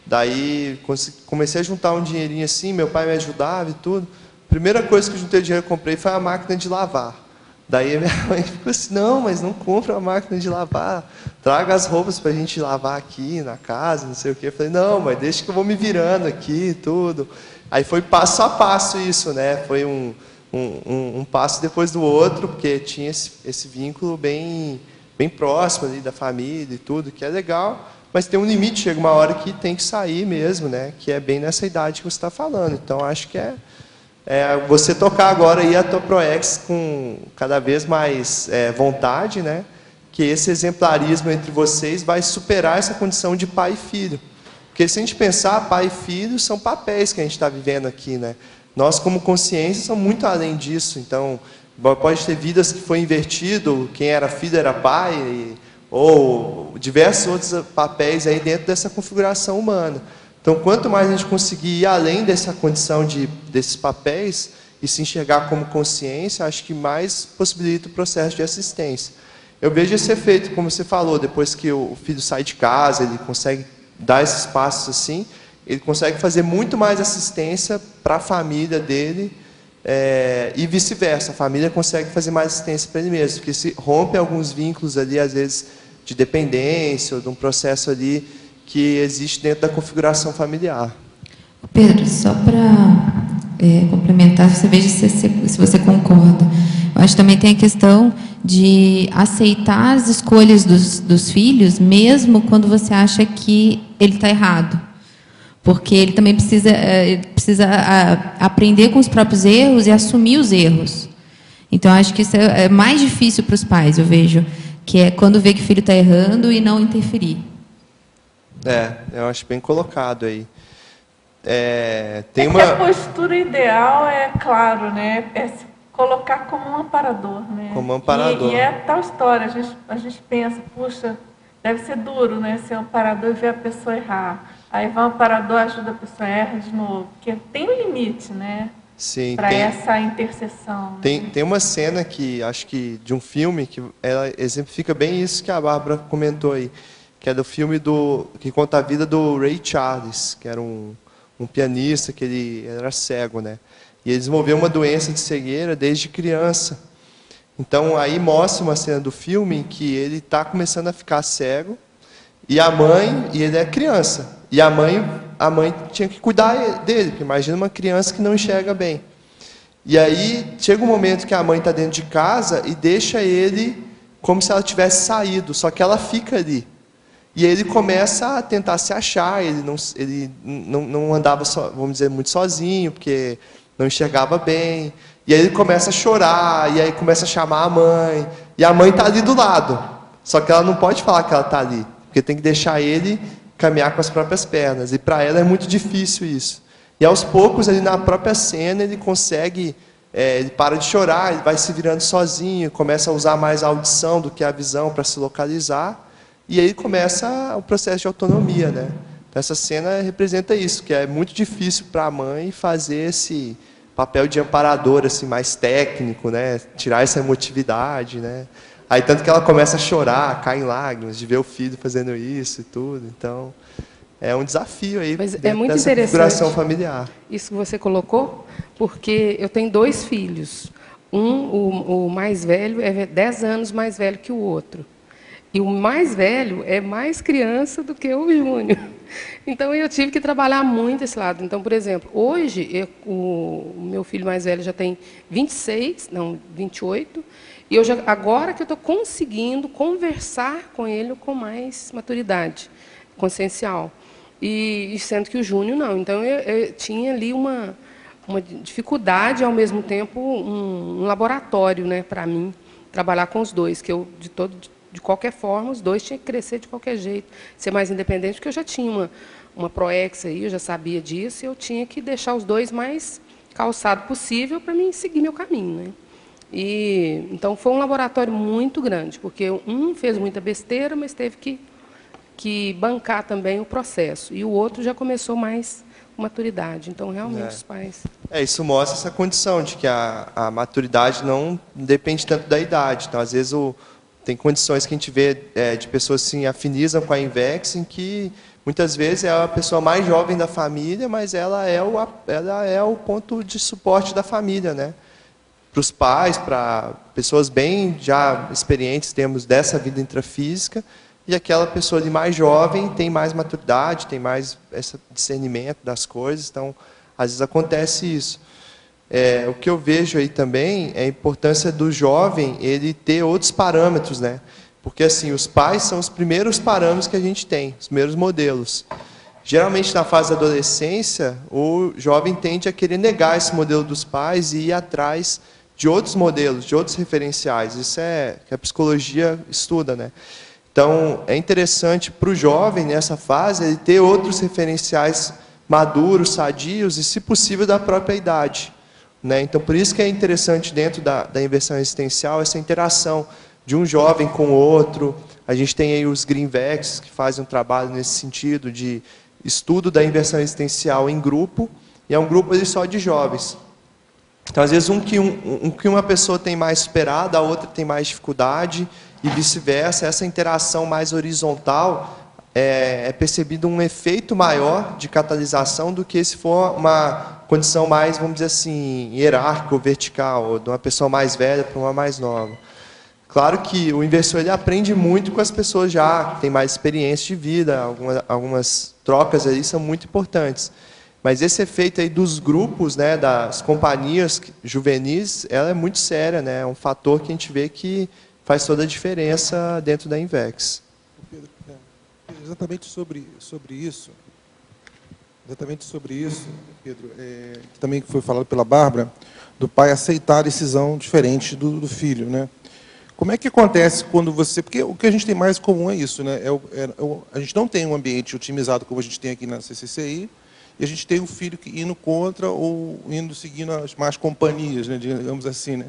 [SPEAKER 1] daí comecei a juntar um dinheirinho assim, meu pai me ajudava e tudo. A primeira coisa que eu juntei dinheiro e comprei foi a máquina de lavar. Daí a minha mãe ficou assim, não, mas não compra a máquina de lavar, traga as roupas para a gente lavar aqui na casa, não sei o quê. Eu falei, não, mas deixa que eu vou me virando aqui e tudo. Aí foi passo a passo isso, né? Foi um passo depois do outro, porque tinha esse vínculo bem próximo ali da família e tudo, que é legal. Mas tem um limite, chega uma hora que tem que sair mesmo, né? Que é bem nessa idade que você está falando. Então, acho que você tocar agora aí a tua ProEx com cada vez mais vontade, né? Que esse exemplarismo entre vocês vai superar essa condição de pai e filho. Porque se a gente pensar, pai e filho são papéis que a gente está vivendo aqui, né? Nós, como consciência, somos muito além disso. Então, pode ter vidas que foi invertido, quem era filho era pai, ou diversos outros papéis aí dentro dessa configuração humana. Então, quanto mais a gente conseguir ir além dessa condição desses papéis e se enxergar como consciência, acho que mais possibilita o processo de assistência. eu vejo esse efeito, como você falou, depois que o filho sai de casa, ele consegue dar esses passos assim, ele consegue fazer muito mais assistência para a família dele, e vice-versa, a família consegue fazer mais assistência para ele mesmo, porque se rompe alguns vínculos ali, às vezes, de dependência, ou de um processo ali que existe dentro da configuração familiar.
[SPEAKER 4] Pedro, só para complementar, você veja se você concorda. Eu acho que também tem a questão de aceitar as escolhas dos filhos, mesmo quando você acha que ele está errado. Porque ele também precisa aprender com os próprios erros e assumir os erros. Então, acho que isso é mais difícil para os pais, eu vejo, que é quando vê que o filho está errando e não interferir.
[SPEAKER 1] Eu acho bem colocado aí.
[SPEAKER 2] Que a postura ideal é, claro, né, é se colocar como um amparador. Né?
[SPEAKER 1] Como um amparador.
[SPEAKER 2] E é tal história, a gente pensa, puxa, deve ser duro, né, ser um amparador e ver a pessoa errar. Aí vai um amparador, ajuda a pessoa, erra de novo. Porque tem um limite, né?
[SPEAKER 1] Sim,
[SPEAKER 2] para essa intercessão.
[SPEAKER 1] Tem uma cena que, acho que de um filme, que ela exemplifica bem isso que a Bárbara comentou aí, que é do filme que conta a vida do Ray Charles, que era um pianista, que ele era cego, né? E ele desenvolveu uma doença de cegueira desde criança. Então, aí mostra uma cena do filme em que ele está começando a ficar cego, e ele é criança, e a mãe tinha que cuidar dele, porque imagina uma criança que não enxerga bem. E aí chega um momento que a mãe está dentro de casa e deixa ele como se ela tivesse saído, só que ela fica ali. E ele começa a tentar se achar, ele não andava, vamos dizer, muito sozinho, porque não enxergava bem. E aí ele começa a chorar, e aí começa a chamar a mãe. E a mãe está ali do lado, só que ela não pode falar que ela está ali, porque tem que deixar ele caminhar com as próprias pernas. E para ela é muito difícil isso. E aos poucos, ali na própria cena, ele consegue, ele para de chorar, ele vai se virando sozinho, começa a usar mais a audição do que a visão para se localizar. E aí começa o processo de autonomia, né? Então, essa cena representa isso, que é muito difícil para a mãe fazer esse papel de amparador, assim, mais técnico, né? Tirar essa emotividade, né? Aí tanto que ela começa a chorar, cai em lágrimas de ver o filho fazendo isso e tudo. Então, é um desafio aí dessa configuração familiar.
[SPEAKER 3] Isso que você colocou, porque eu tenho 2 filhos. O mais velho é 10 anos mais velho que o outro. E o mais velho é mais criança do que o Júnior. Então, eu tive que trabalhar muito esse lado. Então, por exemplo, hoje, o meu filho mais velho já tem 28, e agora que eu estou conseguindo conversar com ele com mais maturidade consciencial. E sendo que o Júnior não. Então, eu tinha ali uma dificuldade, ao mesmo tempo, um laboratório, né, para mim, trabalhar com os dois, que eu, de qualquer forma, os dois tinham que crescer de qualquer jeito, ser mais independente, porque eu já tinha uma proex aí, eu já sabia disso, e eu tinha que deixar os dois mais calçado possível para mim seguir meu caminho, né? Então, foi um laboratório muito grande, porque um fez muita besteira, mas teve que bancar também o processo, e o outro já começou mais com maturidade. Então, realmente, os pais...
[SPEAKER 1] Isso mostra essa condição de que a maturidade não depende tanto da idade. Então, às vezes, tem condições que a gente vê de pessoas que se afinizam com a INVEX, em que muitas vezes é a pessoa mais jovem da família, mas ela é o ponto de suporte da família, né? Para os pais, para pessoas bem já experientes, temos dessa vida intrafísica, e aquela pessoa de mais jovem tem mais maturidade, tem mais esse discernimento das coisas. Então, às vezes acontece isso. O que eu vejo aí também é a importância do jovem ele ter outros parâmetros, né? Porque assim, os pais são os primeiros parâmetros que a gente tem, os primeiros modelos. Geralmente, na fase da adolescência, o jovem tende a querer negar esse modelo dos pais e ir atrás de outros modelos, de outros referenciais. Isso é que a psicologia estuda, né? Então, é interessante para o jovem, nessa fase, ele ter outros referenciais maduros, sadios e, se possível, da própria idade. Né? Então, por isso que é interessante, dentro da inversão existencial, essa interação de um jovem com o outro. A gente tem aí os Greenvex, que fazem um trabalho nesse sentido, de estudo da inversão existencial em grupo, e é um grupo ali só de jovens. Então, às vezes, que uma pessoa tem mais superado, a outra tem mais dificuldade, e vice-versa. Essa interação mais horizontal é percebido um efeito maior de catalisação do que se for uma condição mais, vamos dizer assim, hierárquica ou vertical, ou de uma pessoa mais velha para uma mais nova. Claro que o inversor ele aprende muito com as pessoas já que têm mais experiência de vida, algumas trocas ali são muito importantes. Mas esse efeito aí dos grupos, né, das companhias juvenis, ela é muito séria, né? É um fator que a gente vê que faz toda a diferença dentro da Invex.
[SPEAKER 5] Pedro, exatamente sobre isso, Pedro, que também foi falado pela Bárbara, do pai aceitar a decisão diferente do filho, né? Como é que acontece quando você... Porque o que a gente tem mais comum é isso, né? A gente não tem um ambiente otimizado como a gente tem aqui na CCCI, e a gente tem um filho indo contra ou indo seguindo as más companhias, né, digamos assim, né?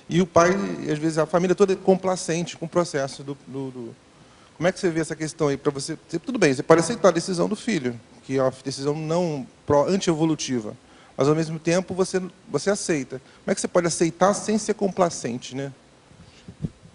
[SPEAKER 5] E o pai, às vezes, a família toda é complacente com o processo Como é que você vê essa questão aí para você? Tudo bem, você pode aceitar a decisão do filho, que é uma decisão não anti-evolutiva, mas, ao mesmo tempo, você aceita. Como é que você pode aceitar sem ser complacente, né?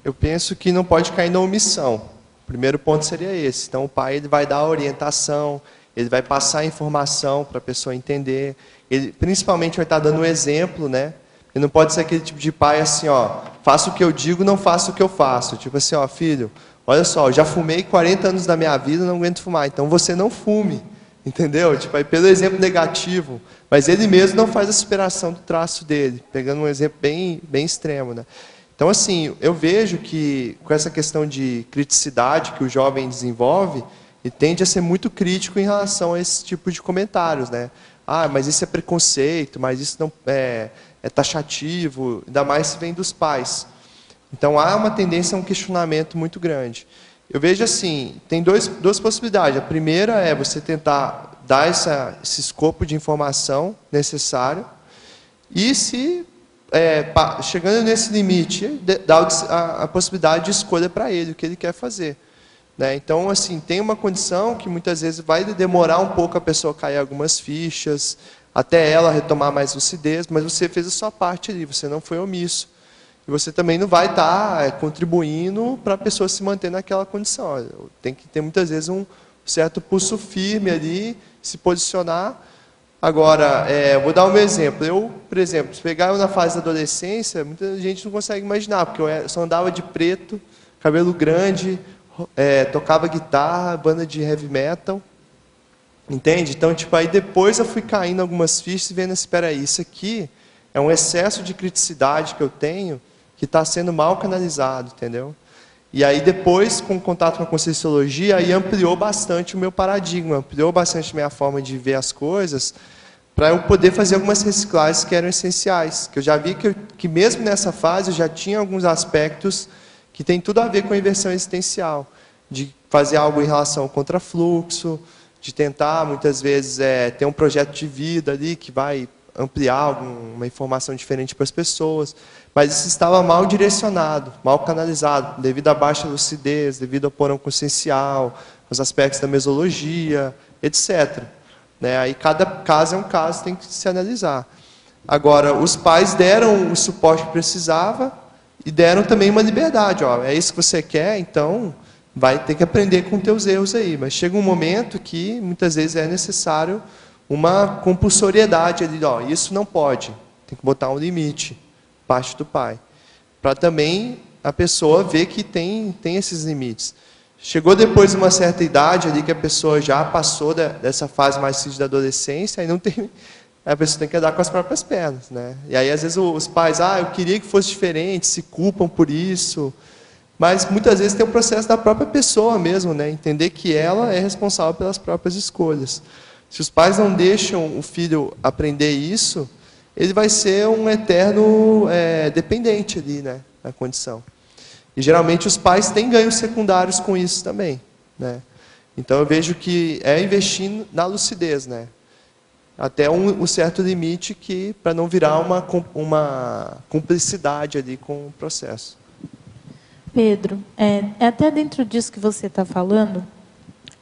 [SPEAKER 1] Eu penso que não pode cair na omissão. O primeiro ponto seria esse. Então, o pai ele vai dar a orientação, ele vai passar a informação para a pessoa entender. Ele, principalmente, vai estar dando um exemplo, né? Ele não pode ser aquele tipo de pai assim, ó, faça o que eu digo, não faça o que eu faço. Tipo assim, ó, filho, olha só, eu já fumei 40 anos da minha vida, não aguento fumar, então você não fume. Entendeu? Tipo, aí pelo exemplo negativo. Mas ele mesmo não faz a superação do traço dele, pegando um exemplo bem extremo, né? Então, assim, eu vejo que com essa questão de criticidade que o jovem desenvolve, ele tende a ser muito crítico em relação a esse tipo de comentários, né? Ah, mas isso é preconceito, mas isso não é taxativo, ainda mais se vem dos pais. Então, há uma tendência a um questionamento muito grande. Eu vejo assim, tem duas possibilidades. A primeira é você tentar dar esse escopo de informação necessário e se... chegando nesse limite, dá a possibilidade de escolha para ele, o que ele quer fazer. Né? Então, assim, tem uma condição que muitas vezes vai demorar um pouco a pessoa cair algumas fichas, até ela retomar mais lucidez, mas você fez a sua parte ali, você não foi omisso. E você também não vai estar contribuindo para a pessoa se manter naquela condição. Tem que ter, muitas vezes, um certo pulso firme ali, se posicionar. Agora, vou dar um exemplo. Eu, por exemplo, se pegar eu na fase da adolescência, muita gente não consegue imaginar, porque eu só andava de preto, cabelo grande, tocava guitarra, banda de heavy metal. Entende? Então, tipo, aí depois eu fui caindo algumas fichas e vendo, espera aí, isso aqui é um excesso de criticidade que eu tenho que está sendo mal canalizado, entendeu? E aí depois, com o contato com a Conscienciologia, aí ampliou bastante o meu paradigma, ampliou bastante a minha forma de ver as coisas, para eu poder fazer algumas reciclagens que eram essenciais. Que eu já vi que mesmo nessa fase eu já tinha alguns aspectos que tem tudo a ver com a inversão existencial, de fazer algo em relação ao contrafluxo, de tentar, muitas vezes, ter um projeto de vida ali que vai ampliar uma informação diferente para as pessoas, mas isso estava mal direcionado, mal canalizado, devido à baixa lucidez, devido ao porão consciencial, os aspectos da mesologia, etc. Né? Aí cada caso é um caso, tem que se analisar. Agora, os pais deram o suporte que precisava e deram também uma liberdade. Ó, é isso que você quer, então vai ter que aprender com teus erros aí. Mas chega um momento que, muitas vezes, é necessário uma compulsoriedade ali, ó, isso não pode, tem que botar um limite, parte do pai, para também a pessoa ver que tem esses limites. Chegou depois de uma certa idade ali que a pessoa já passou dessa fase mais difícil da adolescência, aí não tem, a pessoa tem que andar com as próprias pernas, né? E aí às vezes os pais, eu queria que fosse diferente, se culpam por isso, mas muitas vezes tem o processo da própria pessoa mesmo, né? Entender que ela é responsável pelas próprias escolhas. Se os pais não deixam o filho aprender isso, ele vai ser um eterno dependente ali, né, na condição. E geralmente os pais têm ganhos secundários com isso também, né? Então eu vejo que investir na lucidez, né? Até um certo limite que para não virar uma cumplicidade ali com o processo.
[SPEAKER 6] Pedro, até dentro disso que você está falando,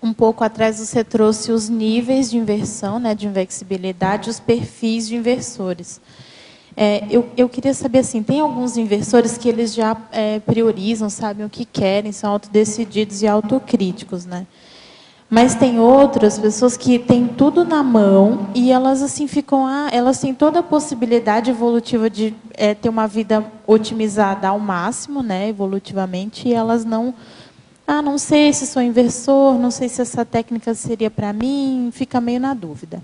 [SPEAKER 6] um pouco atrás você trouxe os níveis de inversão, né, de invexibilidade, os perfis de inversores. Eu queria saber, assim, tem alguns inversores que eles já priorizam, sabem o que querem, são autodecididos e autocríticos, né? Mas tem outras pessoas que têm tudo na mão e elas assim ficam, elas têm toda a possibilidade evolutiva de ter uma vida otimizada ao máximo, né, evolutivamente, e elas não sei se sou inversor, não sei se essa técnica seria para mim, fica meio na dúvida.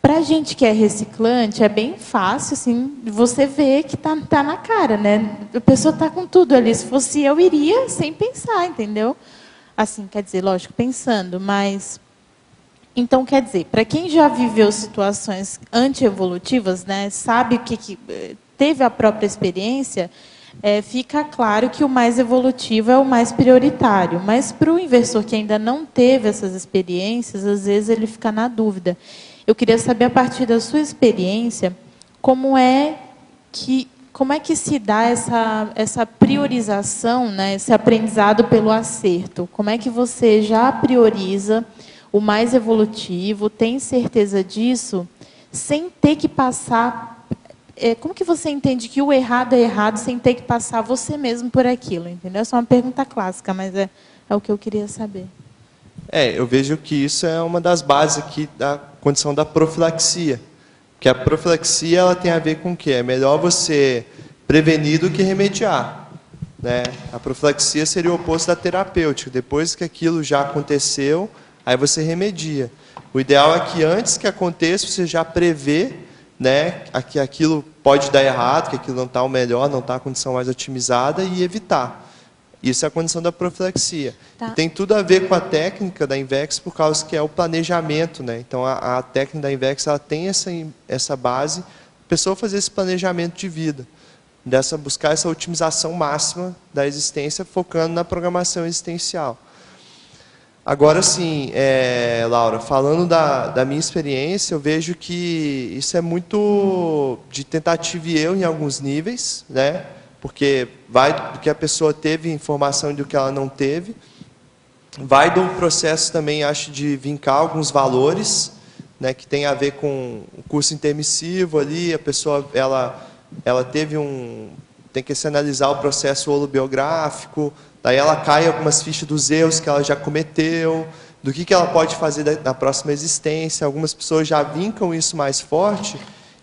[SPEAKER 6] Para a gente que é reciclante, é bem fácil, assim, você vê que tá na cara, né? A pessoa está com tudo ali. Se fosse eu, iria sem pensar, entendeu? Assim, quer dizer, lógico, pensando, mas... Então, quer dizer, para quem já viveu situações antievolutivas, né, sabe que teve a própria experiência, fica claro que o mais evolutivo é o mais prioritário. Mas para o inversor que ainda não teve essas experiências, às vezes ele fica na dúvida. Eu queria saber, a partir da sua experiência, como é que se dá essa priorização, né, esse aprendizado pelo acerto? Como é que você já prioriza o mais evolutivo, tem certeza disso, sem ter que passar... como que você entende que o errado é errado, sem ter que passar você mesmo por aquilo? Entendeu? Essa é uma pergunta clássica, mas é o que eu queria saber.
[SPEAKER 1] Eu vejo que isso é uma das bases aqui da condição da profilaxia. Que a profilaxia ela tem a ver com o quê? É melhor você prevenir do que remediar, né? A profilaxia seria o oposto da terapêutica. Depois que aquilo já aconteceu, aí você remedia. O ideal é que antes que aconteça, você já prevê, né, que aquilo pode dar errado, que aquilo não está o melhor, não está a condição mais otimizada, e evitar. Isso é a condição da profilaxia. Tá. E tem tudo a ver com a técnica da Invex, por causa que é o planejamento, né? Então, a técnica da Invex ela tem essa base, a pessoa fazer esse planejamento de vida, buscar essa otimização máxima da existência, focando na programação existencial. Agora, sim, Laura, falando da minha experiência, eu vejo que isso é muito de tentativa e erro em alguns níveis, né? Porque vai do que a pessoa teve informação e do que ela não teve. Vai do processo também, acho, de vincar alguns valores, né, que tem a ver com o curso intermissivo ali, a pessoa ela teve tem que se analisar o processo holobiográfico, daí ela cai algumas fichas dos erros que ela já cometeu, do que ela pode fazer na próxima existência. Algumas pessoas já vincam isso mais forte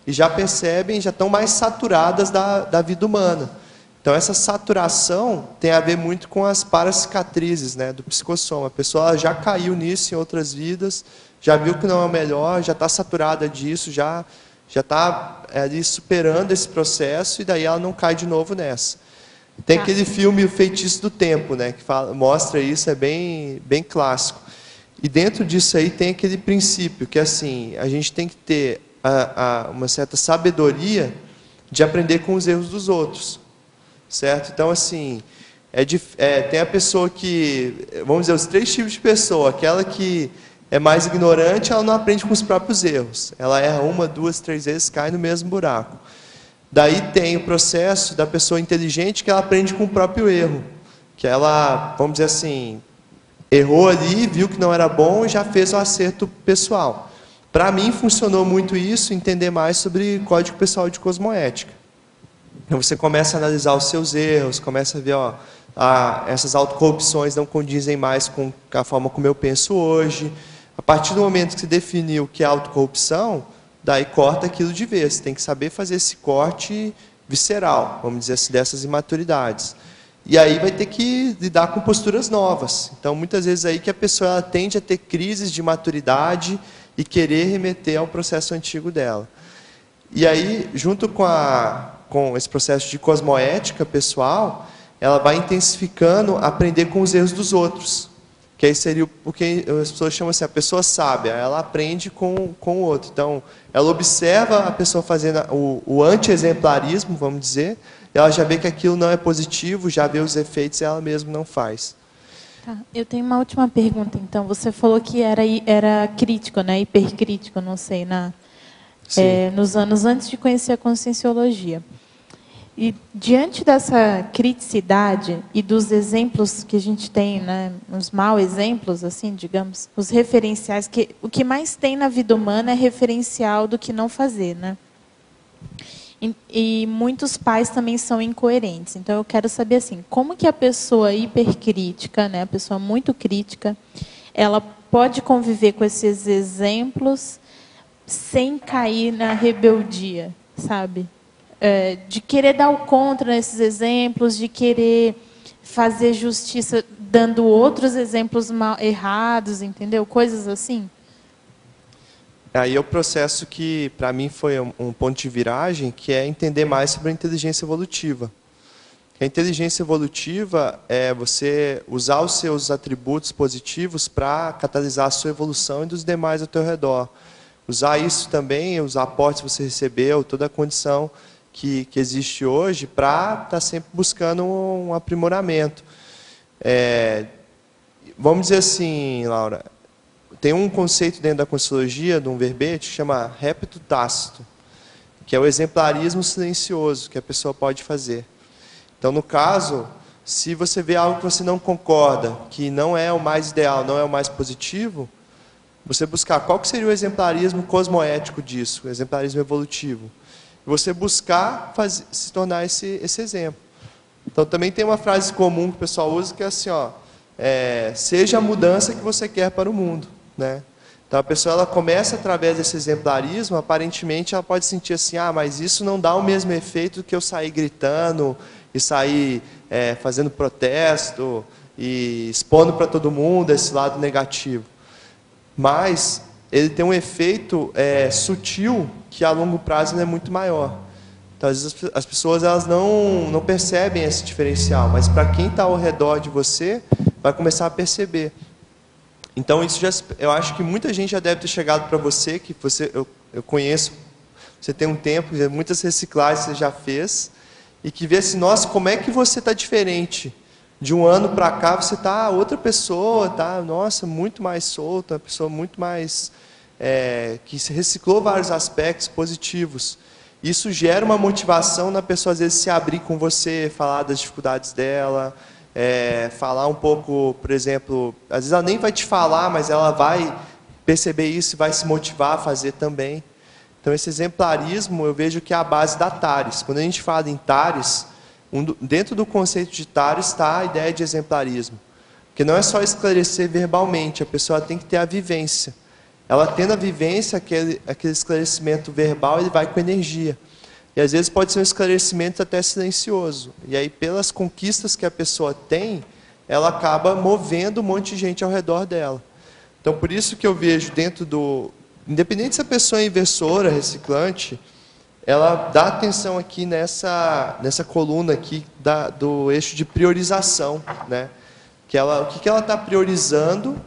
[SPEAKER 1] e já percebem, já estão mais saturadas da vida humana. Então, essa saturação tem a ver muito com as paracicatrizes, né, do psicossoma. A pessoa já caiu nisso em outras vidas, já viu que não é o melhor, já está saturada disso, já está ali superando esse processo, e daí ela não cai de novo nessa. Tem aquele filme O Feitiço do Tempo, né, que mostra isso, é bem clássico. E dentro disso aí tem aquele princípio, que assim, a gente tem que ter uma certa sabedoria de aprender com os erros dos outros. Certo? Então, assim, tem a pessoa que, vamos dizer, os 3 tipos de pessoa. Aquela que é mais ignorante, ela não aprende com os próprios erros. Ela erra 1, 2, 3 vezes, cai no mesmo buraco. Daí tem o processo da pessoa inteligente, que ela aprende com o próprio erro. Que ela, vamos dizer assim, errou ali, viu que não era bom e já fez o acerto pessoal. Para mim, funcionou muito isso, entender mais sobre código pessoal de cosmoética. Então, você começa a analisar os seus erros, começa a ver, essas autocorrupções não condizem mais com a forma como eu penso hoje. A partir do momento que você definiu o que é autocorrupção, daí corta aquilo de vez. Você tem que saber fazer esse corte visceral, vamos dizer assim, dessas imaturidades. E aí vai ter que lidar com posturas novas. Então, muitas vezes aí que a pessoa ela tende a ter crises de maturidade e querer remeter ao processo antigo dela. E aí, junto com esse processo de cosmoética pessoal, ela vai intensificando aprender com os erros dos outros. Que aí seria o que as pessoas chamam assim, a pessoa sábia, ela aprende com o outro. Então, ela observa a pessoa fazendo o anti-exemplarismo, vamos dizer, e ela já vê que aquilo não é positivo, já vê os efeitos e ela mesma não faz.
[SPEAKER 6] Tá. Eu tenho uma última pergunta, então. Você falou que era crítico, né? Hipercrítico, não sei, nos anos antes de conhecer a conscienciologia. E, diante dessa criticidade e dos exemplos que a gente tem, né, os maus exemplos, assim, digamos, os referenciais, o que mais tem na vida humana é referencial do que não fazer, né? E muitos pais também são incoerentes. Então, eu quero saber assim, como que a pessoa hipercrítica, né, a pessoa muito crítica, ela pode conviver com esses exemplos sem cair na rebeldia, sabe? De querer dar o contra nesses exemplos, de querer fazer justiça dando outros exemplos errados, entendeu? Coisas assim.
[SPEAKER 1] Aí é o processo que, para mim, foi um ponto de viragem, que é entender mais sobre a inteligência evolutiva. A inteligência evolutiva é você usar os seus atributos positivos para catalisar a sua evolução e dos demais ao teu redor. Usar isso também, os aportes que você recebeu, toda a condição que existe hoje, para estar sempre buscando um aprimoramento. Vamos dizer assim, Laura, tem um conceito dentro da Conscienciologia, de um verbete, que chama répito tácito, que é o exemplarismo silencioso que a pessoa pode fazer. Então, no caso, se você vê algo que você não concorda, que não é o mais ideal, não é o mais positivo, você buscar qual que seria o exemplarismo cosmoético disso, o exemplarismo evolutivo. E você buscar se tornar esse exemplo. Então, também tem uma frase comum que o pessoal usa, que é assim, seja a mudança que você quer para o mundo. Né? Então, a pessoa ela começa através desse exemplarismo, aparentemente ela pode sentir assim, mas isso não dá o mesmo efeito do que eu sair gritando e sair fazendo protesto e expondo para todo mundo esse lado negativo. Mas ele tem um efeito sutil que a longo prazo ele é muito maior. Então, às vezes as pessoas elas não percebem esse diferencial, mas para quem está ao redor de você, vai começar a perceber. Então, isso eu acho que muita gente já deve ter chegado para você, que eu conheço, você tem um tempo, muitas reciclagens você já fez, e que vê assim, nossa, como é que você está diferente? De um ano para cá, você está outra pessoa, tá? Nossa, muito mais solta, uma pessoa muito mais... que se reciclou vários aspectos positivos. Isso gera uma motivação na pessoa, às vezes, se abrir com você, falar das dificuldades dela... falar um pouco, por exemplo, às vezes ela nem vai te falar, mas ela vai perceber isso e vai se motivar a fazer também. Então, esse exemplarismo, eu vejo que é a base da TARES. Quando a gente fala em TARES, dentro do conceito de TARES está a ideia de exemplarismo. Porque não é só esclarecer verbalmente, a pessoa tem que ter a vivência. Ela tendo a vivência, aquele esclarecimento verbal, ele vai com energia. E às vezes pode ser um esclarecimento até silencioso. E aí, pelas conquistas que a pessoa tem, ela acaba movendo um monte de gente ao redor dela. Então, por isso que eu vejo dentro do... Independente se a pessoa é inversora, reciclante, ela dá atenção aqui nessa coluna aqui do eixo de priorização. Né? O que ela está priorizando,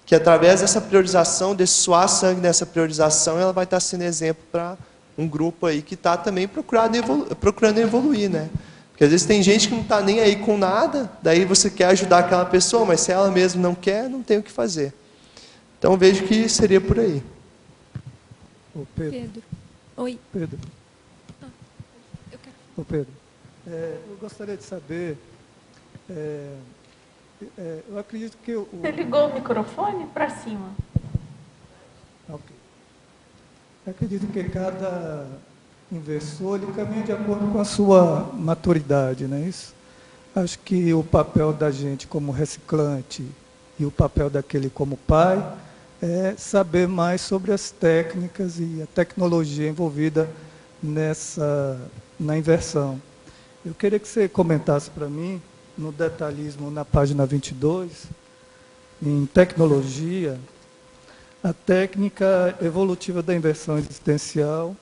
[SPEAKER 1] que através dessa priorização, desse suar sangue nessa priorização, ela vai estar sendo exemplo para... um grupo aí que está também procurando evoluir, né? Porque às vezes tem gente que não está nem aí com nada, daí você quer ajudar aquela pessoa, mas se ela mesma não quer, não tem o que fazer. Então vejo que seria por aí.
[SPEAKER 7] Ô Pedro.
[SPEAKER 8] Oi.
[SPEAKER 7] Pedro.
[SPEAKER 8] Eu quero.
[SPEAKER 7] Ô Pedro, eu gostaria de saber, eu acredito que
[SPEAKER 2] Você ligou o microfone para cima.
[SPEAKER 7] Ok. Eu acredito que cada inversor ele caminha de acordo com a sua maturidade, não é isso? Acho que o papel da gente como reciclante e o papel daquele como pai é saber mais sobre as técnicas e a tecnologia envolvida na inversão. Eu queria que você comentasse para mim, no detalhismo, na página 22, em tecnologia, a técnica evolutiva da inversão existencial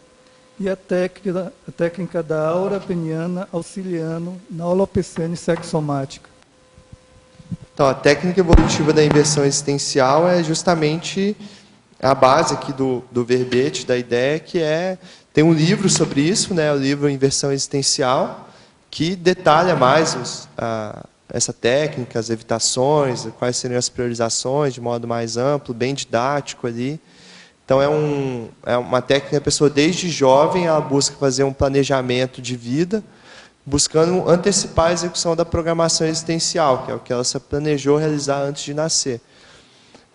[SPEAKER 7] e a técnica da aura peniana auxiliando na holopecene sexomática.
[SPEAKER 1] Então, a técnica evolutiva da inversão existencial é justamente a base aqui do verbete, da ideia, que tem um livro sobre isso, né, o livro Inversão Existencial, que detalha mais essa técnica, as evitações, quais seriam as priorizações de modo mais amplo, bem didático ali. Então, é uma técnica que a pessoa, desde jovem, ela busca fazer um planejamento de vida, buscando antecipar a execução da programação existencial, que é o que ela se planejou realizar antes de nascer.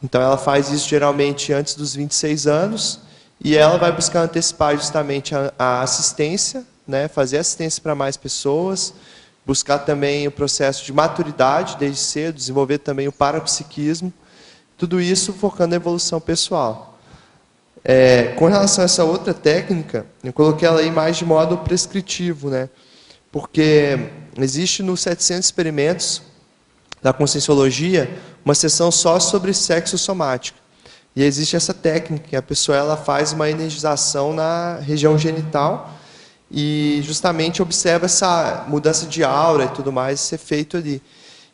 [SPEAKER 1] Então, ela faz isso geralmente antes dos 26 anos, e ela vai buscar antecipar justamente a assistência né, fazer assistência para mais pessoas, buscar também o processo de maturidade desde cedo, desenvolver também o parapsiquismo, tudo isso focando na evolução pessoal. Com relação a essa outra técnica, eu coloquei ela aí mais de modo prescritivo, né, porque existe nos 700 experimentos da Conscienciologia uma seção só sobre sexo somático. E existe essa técnica, que a pessoa ela faz uma energização na região genital e justamente observa essa mudança de aura e tudo mais ser feito ali.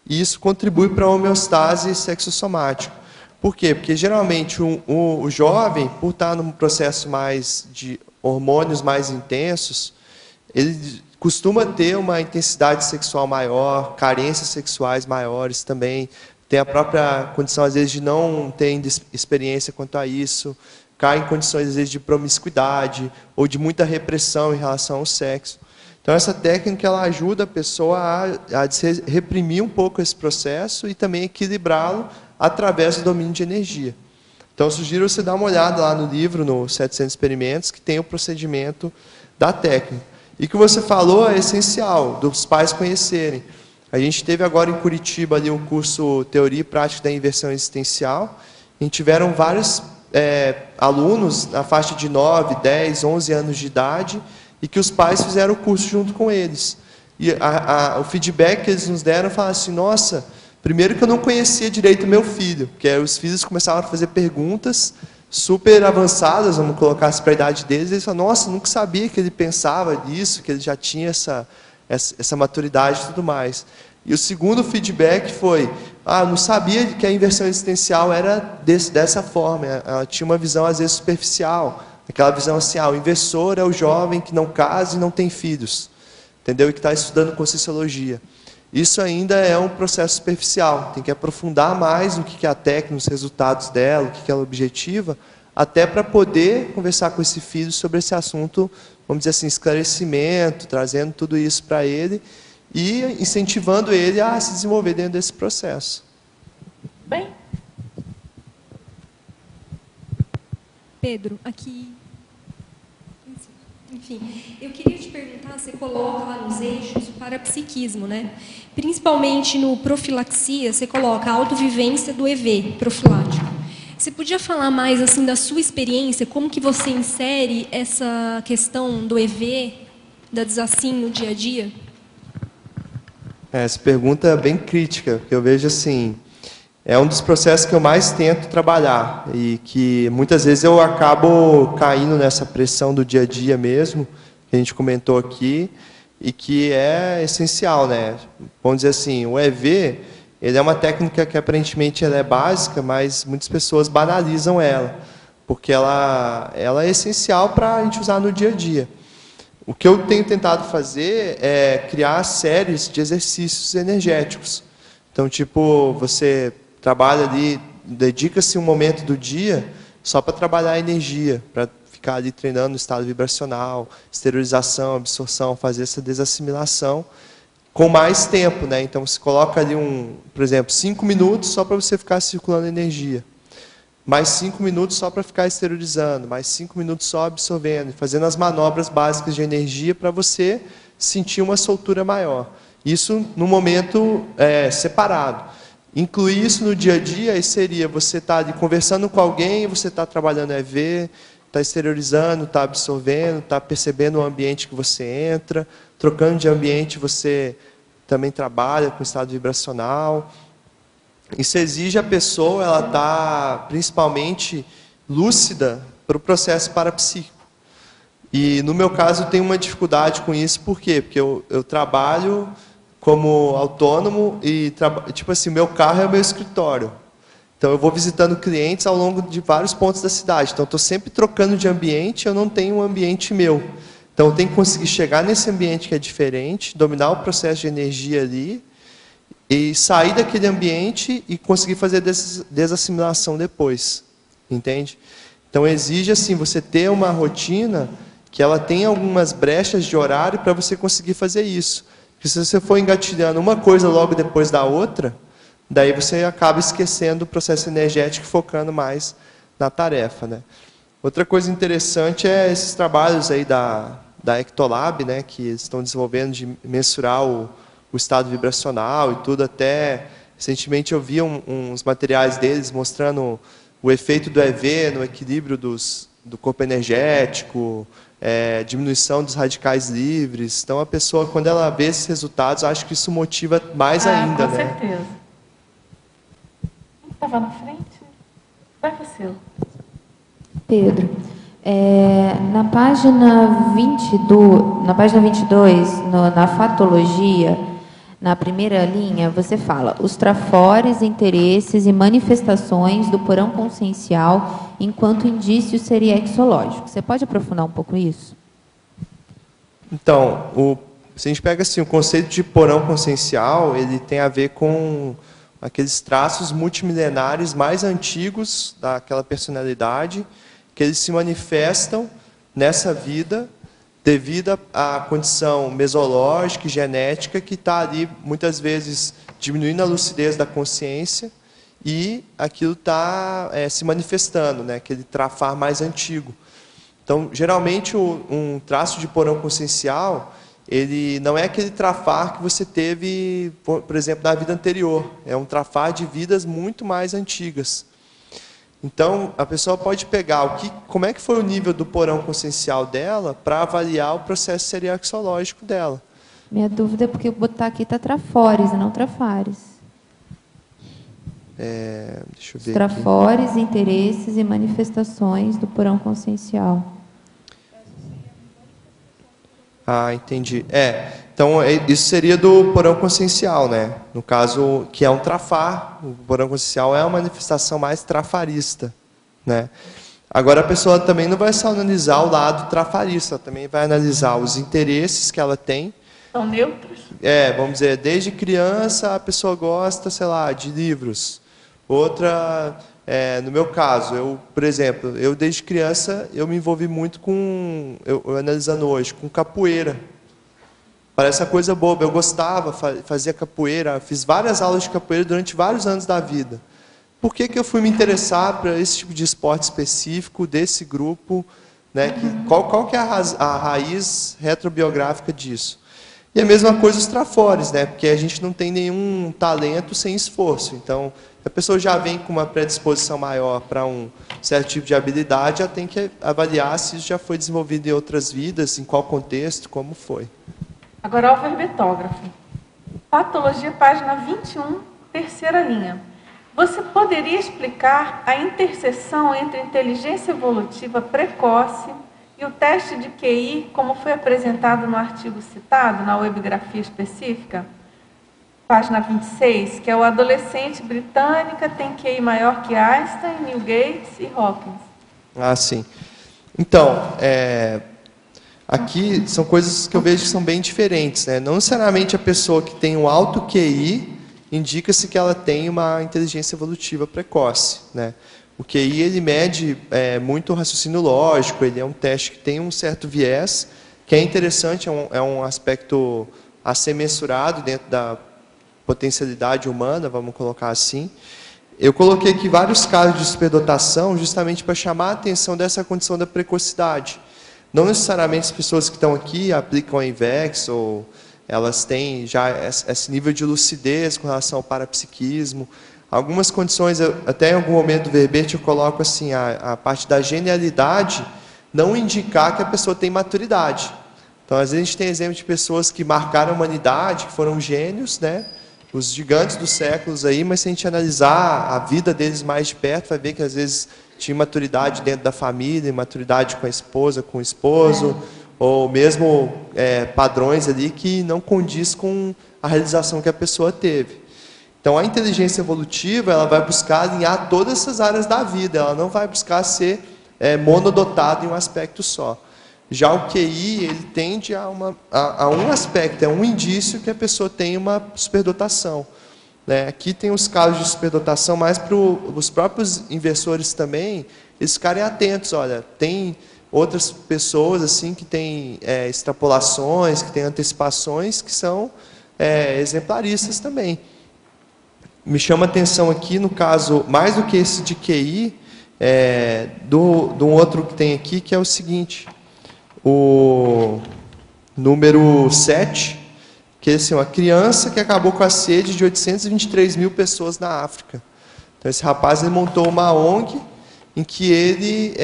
[SPEAKER 1] E isso contribui para a homeostase sexossomática. Por quê? Porque geralmente o jovem, por estar num processo mais de hormônios mais intensos, ele costuma ter uma intensidade sexual maior, carências sexuais maiores também, tem a própria condição, às vezes, de não ter experiência quanto a isso, cai em condições, às vezes, de promiscuidade ou de muita repressão em relação ao sexo. Então, essa técnica ela ajuda a pessoa a reprimir um pouco esse processo e também equilibrá-lo através do domínio de energia. Então, eu sugiro você dar uma olhada lá no livro, no 700 Experimentos, que tem o procedimento da técnica. E o que você falou é essencial, dos pais conhecerem. A gente teve agora em Curitiba ali um curso Teoria e Prática da Inversão Existencial. E tiveram vários alunos na faixa de 9, 10, 11 anos de idade e que os pais fizeram o curso junto com eles. E o feedback que eles nos deram, falaram assim, nossa, primeiro que eu não conhecia direito o meu filho, porque os filhos começavam a fazer perguntas super avançadas, vamos colocar assim para a idade deles, e eles falaram, nossa, nunca sabia que ele pensava nisso, que ele já tinha essa maturidade e tudo mais. E o segundo feedback foi, não sabia que a inversão existencial era dessa forma, ela tinha uma visão às vezes superficial, aquela visão assim, o inversor é o jovem que não casa e não tem filhos, entendeu? E que está estudando Conscienciologia. Isso ainda é um processo superficial, tem que aprofundar mais no que é a técnica, nos resultados dela, o que ela objetiva, até para poder conversar com esse filho sobre esse assunto, vamos dizer assim, esclarecimento, trazendo tudo isso para ele e incentivando ele a se desenvolver dentro desse processo.
[SPEAKER 2] Bem.
[SPEAKER 8] Pedro, aqui... Enfim, eu queria te perguntar, você coloca lá nos eixos o parapsiquismo, né? Principalmente no profilaxia, você coloca a autovivência do EV, profilático. Você podia falar mais assim da sua experiência, como que você insere essa questão do EV, da desassim no dia a dia?
[SPEAKER 1] Essa pergunta é bem crítica, porque eu vejo assim, é um dos processos que eu mais tento trabalhar e que muitas vezes eu acabo caindo nessa pressão do dia a dia mesmo, que a gente comentou aqui, e que é essencial, né? Vamos dizer assim, o EV, ele é uma técnica que aparentemente ela é básica, mas muitas pessoas banalizam ela, porque ela é essencial para a gente usar no dia a dia. O que eu tenho tentado fazer é criar séries de exercícios energéticos. Então, tipo, você trabalha ali, dedica-se um momento do dia só para trabalhar a energia, para ficar ali treinando o estado vibracional, exteriorização, absorção, fazer essa desassimilação com mais tempo, né? Então você coloca ali por exemplo, 5 minutos só para você ficar circulando energia. Mais 5 minutos só para ficar exteriorizando, mais 5 minutos só absorvendo, fazendo as manobras básicas de energia para você sentir uma soltura maior. Isso no momento separado. Incluir isso no dia a dia, aí seria você estar ali conversando com alguém, você está trabalhando EV, está exteriorizando, está absorvendo, está percebendo o ambiente que você entra, trocando de ambiente você também trabalha com estado vibracional. Isso exige a pessoa, ela estar principalmente lúcida para o processo parapsíquico. E no meu caso eu tenho uma dificuldade com isso, por quê? Porque eu trabalho como autônomo e, tipo assim, meu carro é o meu escritório. Então eu vou visitando clientes ao longo de vários pontos da cidade. Então eu estou sempre trocando de ambiente, eu não tenho um ambiente meu. Então eu tenho que conseguir chegar nesse ambiente que é diferente, dominar o processo de energia ali, e sair daquele ambiente e conseguir fazer desassimilação depois. Entende? Então exige assim, você ter uma rotina que ela tem algumas brechas de horário para você conseguir fazer isso. Porque se você for engatilhando uma coisa logo depois da outra, daí você acaba esquecendo o processo energético e focando mais na tarefa, né? Outra coisa interessante é esses trabalhos aí da da Ectolab, né, que eles estão desenvolvendo de mensurar o estado vibracional e tudo. Até recentemente eu vi uns materiais deles mostrando o efeito do EV no equilíbrio do corpo energético, diminuição dos radicais livres. Então, a pessoa, quando ela vê esses resultados, acho que isso motiva mais ainda.
[SPEAKER 2] Com
[SPEAKER 1] né?
[SPEAKER 2] certeza. Estava na frente? Vai você.
[SPEAKER 4] Pedro, na página 22, na fatologia, na primeira linha, você fala os trafores, interesses e manifestações do porão consciencial enquanto indício seriexológico. Você pode aprofundar um pouco isso?
[SPEAKER 1] Então, se a gente pega assim, o conceito de porão consciencial, ele tem a ver com aqueles traços multimilenares mais antigos daquela personalidade, que eles se manifestam nessa vida devido à condição mesológica e genética que está ali, muitas vezes, diminuindo a lucidez da consciência, e aquilo está se manifestando, né? Aquele trafar mais antigo. Então, geralmente, um traço de porão consciencial, ele não é aquele trafar que você teve, por exemplo, na vida anterior. É um trafar de vidas muito mais antigas. Então, a pessoa pode pegar como é que foi o nível do porão consciencial dela para avaliar o processo seriaxológico dela.
[SPEAKER 4] Minha dúvida é porque botar aqui está trafores e não trafares.
[SPEAKER 1] Deixa eu ver
[SPEAKER 4] trafores, aqui. Interesses e manifestações do porão consciencial.
[SPEAKER 1] Ah, entendi. Então, isso seria do porão consciencial, né? No caso, que é um trafar. O porão consciencial é uma manifestação mais trafarista, né? Agora, a pessoa também não vai só analisar o lado trafarista, ela também vai analisar os interesses que ela tem.
[SPEAKER 2] São neutros?
[SPEAKER 1] Vamos dizer, desde criança a pessoa gosta, sei lá, de livros. Outra, no meu caso, por exemplo, desde criança eu me envolvi muito com, eu analisando hoje, com capoeira. Parece uma coisa boba, eu gostava, fazia capoeira, fiz várias aulas de capoeira durante vários anos da vida. Por que eu fui me interessar para esse tipo de esporte específico, desse grupo, né? Qual que é a raiz retrobiográfica disso? E a mesma coisa os trafores, né? Porque a gente não tem nenhum talento sem esforço. Então, a pessoa já vem com uma predisposição maior para um certo tipo de habilidade, ela tem que avaliar se isso já foi desenvolvido em outras vidas, em qual contexto, como foi.
[SPEAKER 2] Agora, o verbetógrafo. Patologia, página 21, terceira linha. Você poderia explicar a interseção entre inteligência evolutiva precoce e o teste de QI, como foi apresentado no artigo citado, na webgrafia específica? Página 26, que é o adolescente britânica tem QI maior que Einstein, Neil Gates e Hawkins.
[SPEAKER 1] Ah, sim. Então, aqui são coisas que eu vejo que são bem diferentes, né? Não necessariamente a pessoa que tem um alto QI indica-se que ela tem uma inteligência evolutiva precoce, né? O QI, ele mede muito o raciocínio lógico, ele é um teste que tem um certo viés, que é interessante, é um aspecto a ser mensurado dentro da potencialidade humana, vamos colocar assim. Eu coloquei aqui vários casos de superdotação justamente para chamar a atenção dessa condição da precocidade. Não necessariamente as pessoas que estão aqui aplicam a INVEX, ou elas têm já esse nível de lucidez com relação ao parapsiquismo. Algumas condições, até em algum momento do verbete eu coloco assim, a parte da genialidade não indicar que a pessoa tem maturidade. Então, às vezes a gente tem exemplo de pessoas que marcaram a humanidade, que foram gênios, né? Os gigantes dos séculos aí, mas se a gente analisar a vida deles mais de perto, vai ver que às vezes tinha maturidade dentro da família, maturidade com a esposa, com o esposo, ou mesmo padrões ali que não condiz com a realização que a pessoa teve. Então, a inteligência evolutiva, ela vai buscar alinhar todas essas áreas da vida, ela não vai buscar ser monodotado em um aspecto só. Já o QI, ele tende a um aspecto, é um indício que a pessoa tem uma superdotação. Né? Aqui tem os casos de superdotação, mas para os próprios inversores também, eles ficarem atentos. Olha, tem outras pessoas assim que têm extrapolações, que têm antecipações, que são exemplaristas também. Me chama a atenção aqui, no caso, mais do que esse de QI, do outro que tem aqui, que é o seguinte... o número 7, que é assim, uma criança que acabou com a sede de 823 mil pessoas na África. Então, esse rapaz ele montou uma ONG em que ele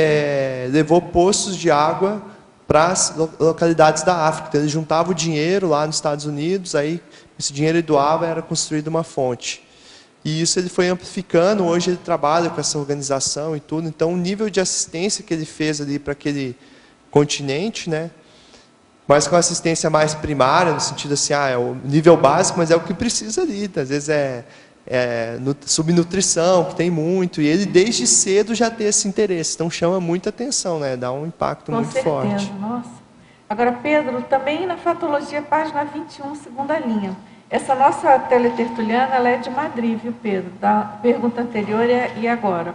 [SPEAKER 1] levou poços de água para as localidades da África. Então, ele juntava o dinheiro lá nos Estados Unidos, aí esse dinheiro ele doava, era construída uma fonte. E isso ele foi amplificando, hoje ele trabalha com essa organização e tudo. Então, o nível de assistência que ele fez ali para aquele continente, né, mas com assistência mais primária, no sentido assim, é o nível básico, mas é o que precisa ali. Às vezes subnutrição, que tem muito, e ele desde cedo já tem esse interesse, então chama muita atenção, né? Dá um impacto muito forte.
[SPEAKER 2] Nossa. Agora, Pedro, também na Fatologia, página 21, segunda linha. Essa nossa teletertuliana, ela é de Madrid, viu, Pedro? Da pergunta anterior e agora.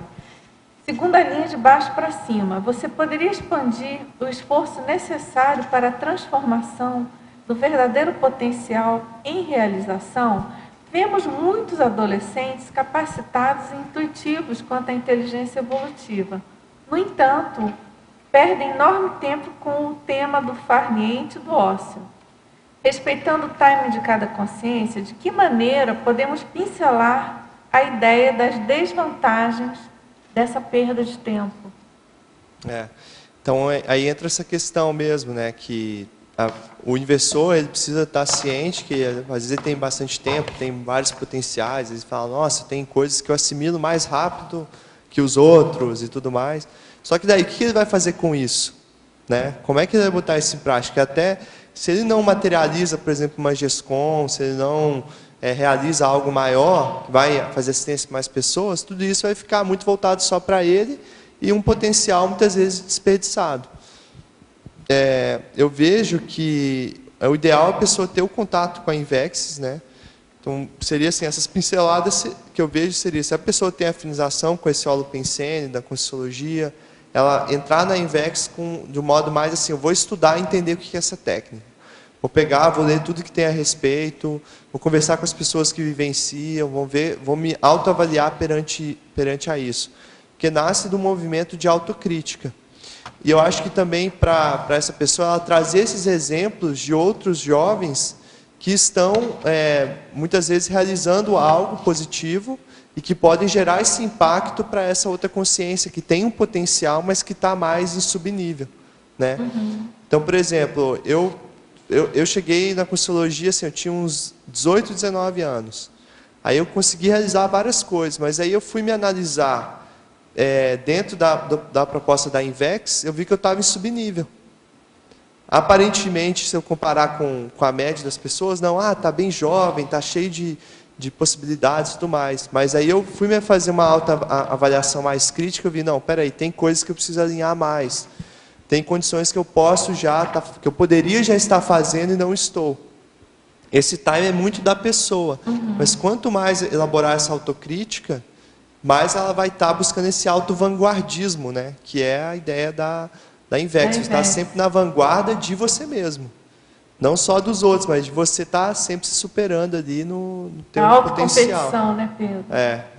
[SPEAKER 2] Segunda linha, de baixo para cima. Você poderia expandir o esforço necessário para a transformação do verdadeiro potencial em realização? Vemos muitos adolescentes capacitados e intuitivos quanto à inteligência evolutiva. No entanto, perdem enorme tempo com o tema do farniente e do ócio. Respeitando o time de cada consciência, de que maneira podemos pincelar a ideia das desvantagens dessa perda de tempo?
[SPEAKER 1] Então, aí entra essa questão mesmo, né, que o inversor ele precisa estar ciente que às vezes ele tem bastante tempo, tem vários potenciais, ele fala, nossa, tem coisas que eu assimilo mais rápido que os outros e tudo mais. Só que daí, o que ele vai fazer com isso? Né? Como é que ele vai botar isso em prática? Até se ele não materializa, por exemplo, uma GESCOM, se ele não realiza algo maior, que vai fazer assistência para mais pessoas, tudo isso vai ficar muito voltado só para ele e um potencial muitas vezes desperdiçado. Eu vejo que o ideal é a pessoa ter o contato com a Invex, né? Então, seria assim, essas pinceladas que eu vejo seria, se a pessoa tem afinização com esse holopensene, da Conscienciologia, ela entrar na Invex de um modo mais assim, eu vou estudar e entender o que é essa técnica. Vou pegar, vou ler tudo que tem a respeito, vou conversar com as pessoas que vivenciam, vou me autoavaliar perante a isso. Porque nasce do movimento de autocrítica. E eu acho que também para essa pessoa, ela trazer esses exemplos de outros jovens que estão, muitas vezes, realizando algo positivo e que podem gerar esse impacto para essa outra consciência, que tem um potencial, mas que está mais em subnível. Né? Então, por exemplo, eu cheguei na Conscienciologia, assim, eu tinha uns 18, 19 anos. Aí eu consegui realizar várias coisas, mas aí eu fui me analisar dentro da proposta da Invex, eu vi que eu estava em subnível. Aparentemente, se eu comparar com a média das pessoas, não, está bem jovem, está cheio de possibilidades e tudo mais. Mas aí eu fui me fazer uma avaliação mais crítica, eu vi, não, peraí, tem coisas que eu preciso alinhar mais. Tem condições que eu posso que eu poderia já estar fazendo e não estou. Esse time é muito da pessoa. Mas quanto mais elaborar essa autocrítica, mais ela vai estar buscando esse auto-vanguardismo, né? Que é a ideia da Invex. Você está sempre na vanguarda de você mesmo. Não só dos outros, mas de você estar sempre se superando ali no teu potencial.
[SPEAKER 2] Autocompetição, né, Pedro?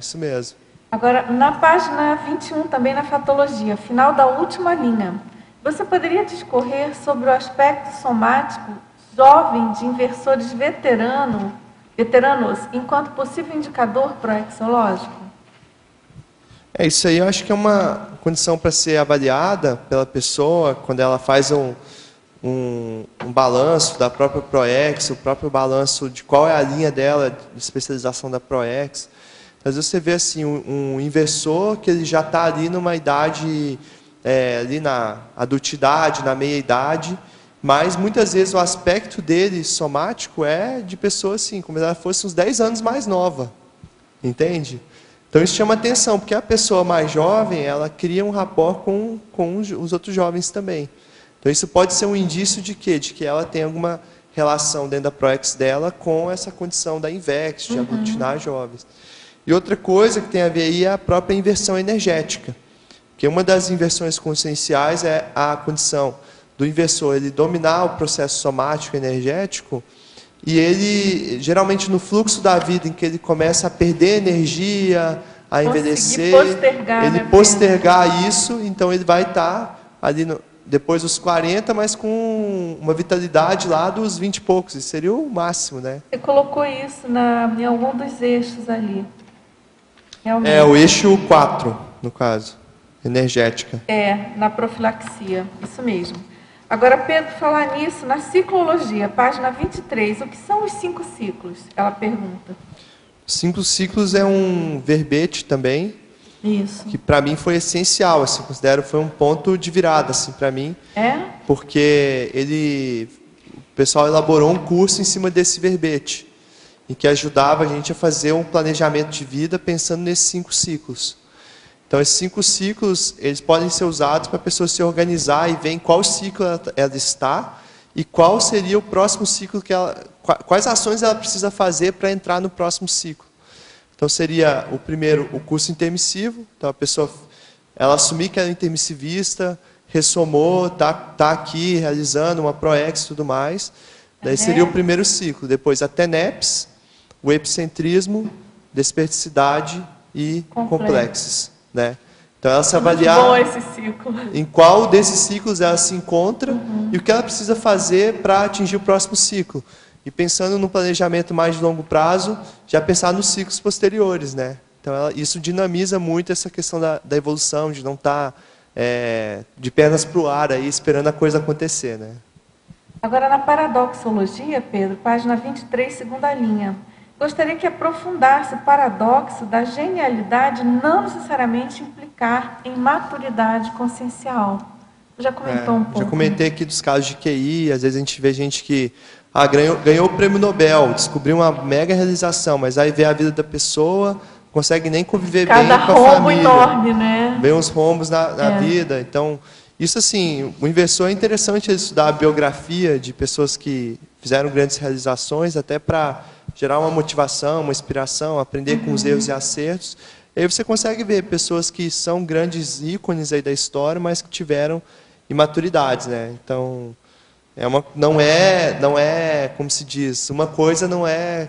[SPEAKER 1] Isso mesmo.
[SPEAKER 2] Agora, na página 21, também na Fatologia, final da última linha, você poderia discorrer sobre o aspecto somático jovem de inversores veteranos, enquanto possível indicador proexológico?
[SPEAKER 1] Isso aí eu acho que é uma condição para ser avaliada pela pessoa quando ela faz um balanço da própria ProEx, o próprio balanço de qual é a linha dela de especialização da ProEx. Às vezes você vê assim, um inversor que ele já está ali numa idade, ali na adultidade, na meia-idade, mas muitas vezes o aspecto dele somático é de pessoa assim, como se ela fosse uns 10 anos mais nova. Entende? Então isso chama atenção, porque a pessoa mais jovem, ela cria um rapport com os outros jovens também. Então isso pode ser um indício de quê? De que ela tem alguma relação dentro da ProEx dela com essa condição da Invex, de aglutinar jovens. E outra coisa que tem a ver aí é a própria inversão energética. Porque uma das inversões conscienciais é a condição do inversor ele dominar o processo somático energético e ele, geralmente no fluxo da vida em que ele começa a perder energia, a envelhecer, ele postergar isso, então ele vai estar ali depois dos 40, mas com uma vitalidade lá dos 20 e poucos. Isso seria o máximo, né?
[SPEAKER 2] Você colocou isso em algum dos eixos ali. Realmente.
[SPEAKER 1] É o eixo 4, no caso, energética.
[SPEAKER 2] Na profilaxia, isso mesmo. Agora, Pedro, falar nisso, na ciclologia, página 23, o que são os 5 ciclos? Ela pergunta.
[SPEAKER 1] 5 ciclos é um verbete também,
[SPEAKER 2] isso,
[SPEAKER 1] que para mim foi essencial, assim, considero foi um ponto de virada, assim, para mim. Porque o pessoal elaborou um curso em cima desse verbete, em que ajudava a gente a fazer um planejamento de vida pensando nesses 5 ciclos. Então, esses 5 ciclos, eles podem ser usados para a pessoa se organizar e ver em qual ciclo ela está e qual seria o próximo ciclo quais ações ela precisa fazer para entrar no próximo ciclo. Então, seria o primeiro, o curso intermissivo. Então, a pessoa, ela assumir que ela é intermissivista, ressomou, está aqui realizando uma ProEx e tudo mais. Daí seria o primeiro ciclo. Depois, a TENEPS, o epicentrismo, desperticidade e complexes. Né? Então, ela se avaliar em qual desses ciclos ela se encontra e o que ela precisa fazer para atingir o próximo ciclo. E pensando no planejamento mais de longo prazo, já pensar nos ciclos posteriores. Né? Então, isso dinamiza muito essa questão da evolução, de não estar de pernas para o ar, aí, esperando a coisa acontecer. Né?
[SPEAKER 2] Agora, na paradoxologia, Pedro, página 23, segunda linha. Gostaria que aprofundasse o paradoxo da genialidade não necessariamente implicar em maturidade consciencial. Já comentou um pouco?
[SPEAKER 1] Já comentei aqui dos casos de QI, às vezes a gente vê gente que ganhou o prêmio Nobel, descobriu uma mega realização, mas aí vê a vida da pessoa, não consegue nem conviver bem com a família. Cada rombo
[SPEAKER 2] enorme, né?
[SPEAKER 1] Vê uns rombos na vida. Então, isso assim, o inversor é interessante estudar a biografia de pessoas que fizeram grandes realizações, até para gerar uma motivação, uma inspiração, aprender com os erros e acertos. E aí você consegue ver pessoas que são grandes ícones aí da história, mas que tiveram imaturidades, né? Então, não é, como se diz, uma coisa não é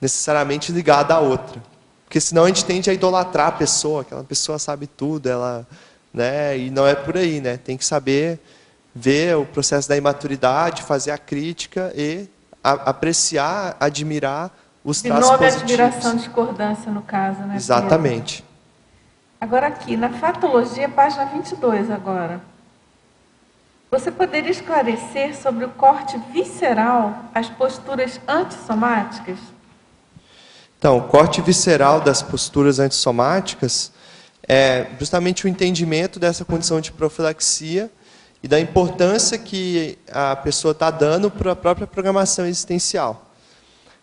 [SPEAKER 1] necessariamente ligada à outra. Porque senão a gente tende a idolatrar a pessoa, aquela pessoa sabe tudo, né? E não é por aí, né? Tem que saber ver o processo da imaturidade, fazer a crítica e apreciar, admirar os traços positivos.
[SPEAKER 2] Admiração, discordância, no caso, né?
[SPEAKER 1] Exatamente.
[SPEAKER 2] Agora aqui, na fatologia, página 22 agora. Você poderia esclarecer sobre o corte visceral, as posturas antissomáticas? Então,
[SPEAKER 1] o corte visceral das posturas antissomáticas é justamente o entendimento dessa condição de profilaxia e da importância que a pessoa está dando para a própria programação existencial.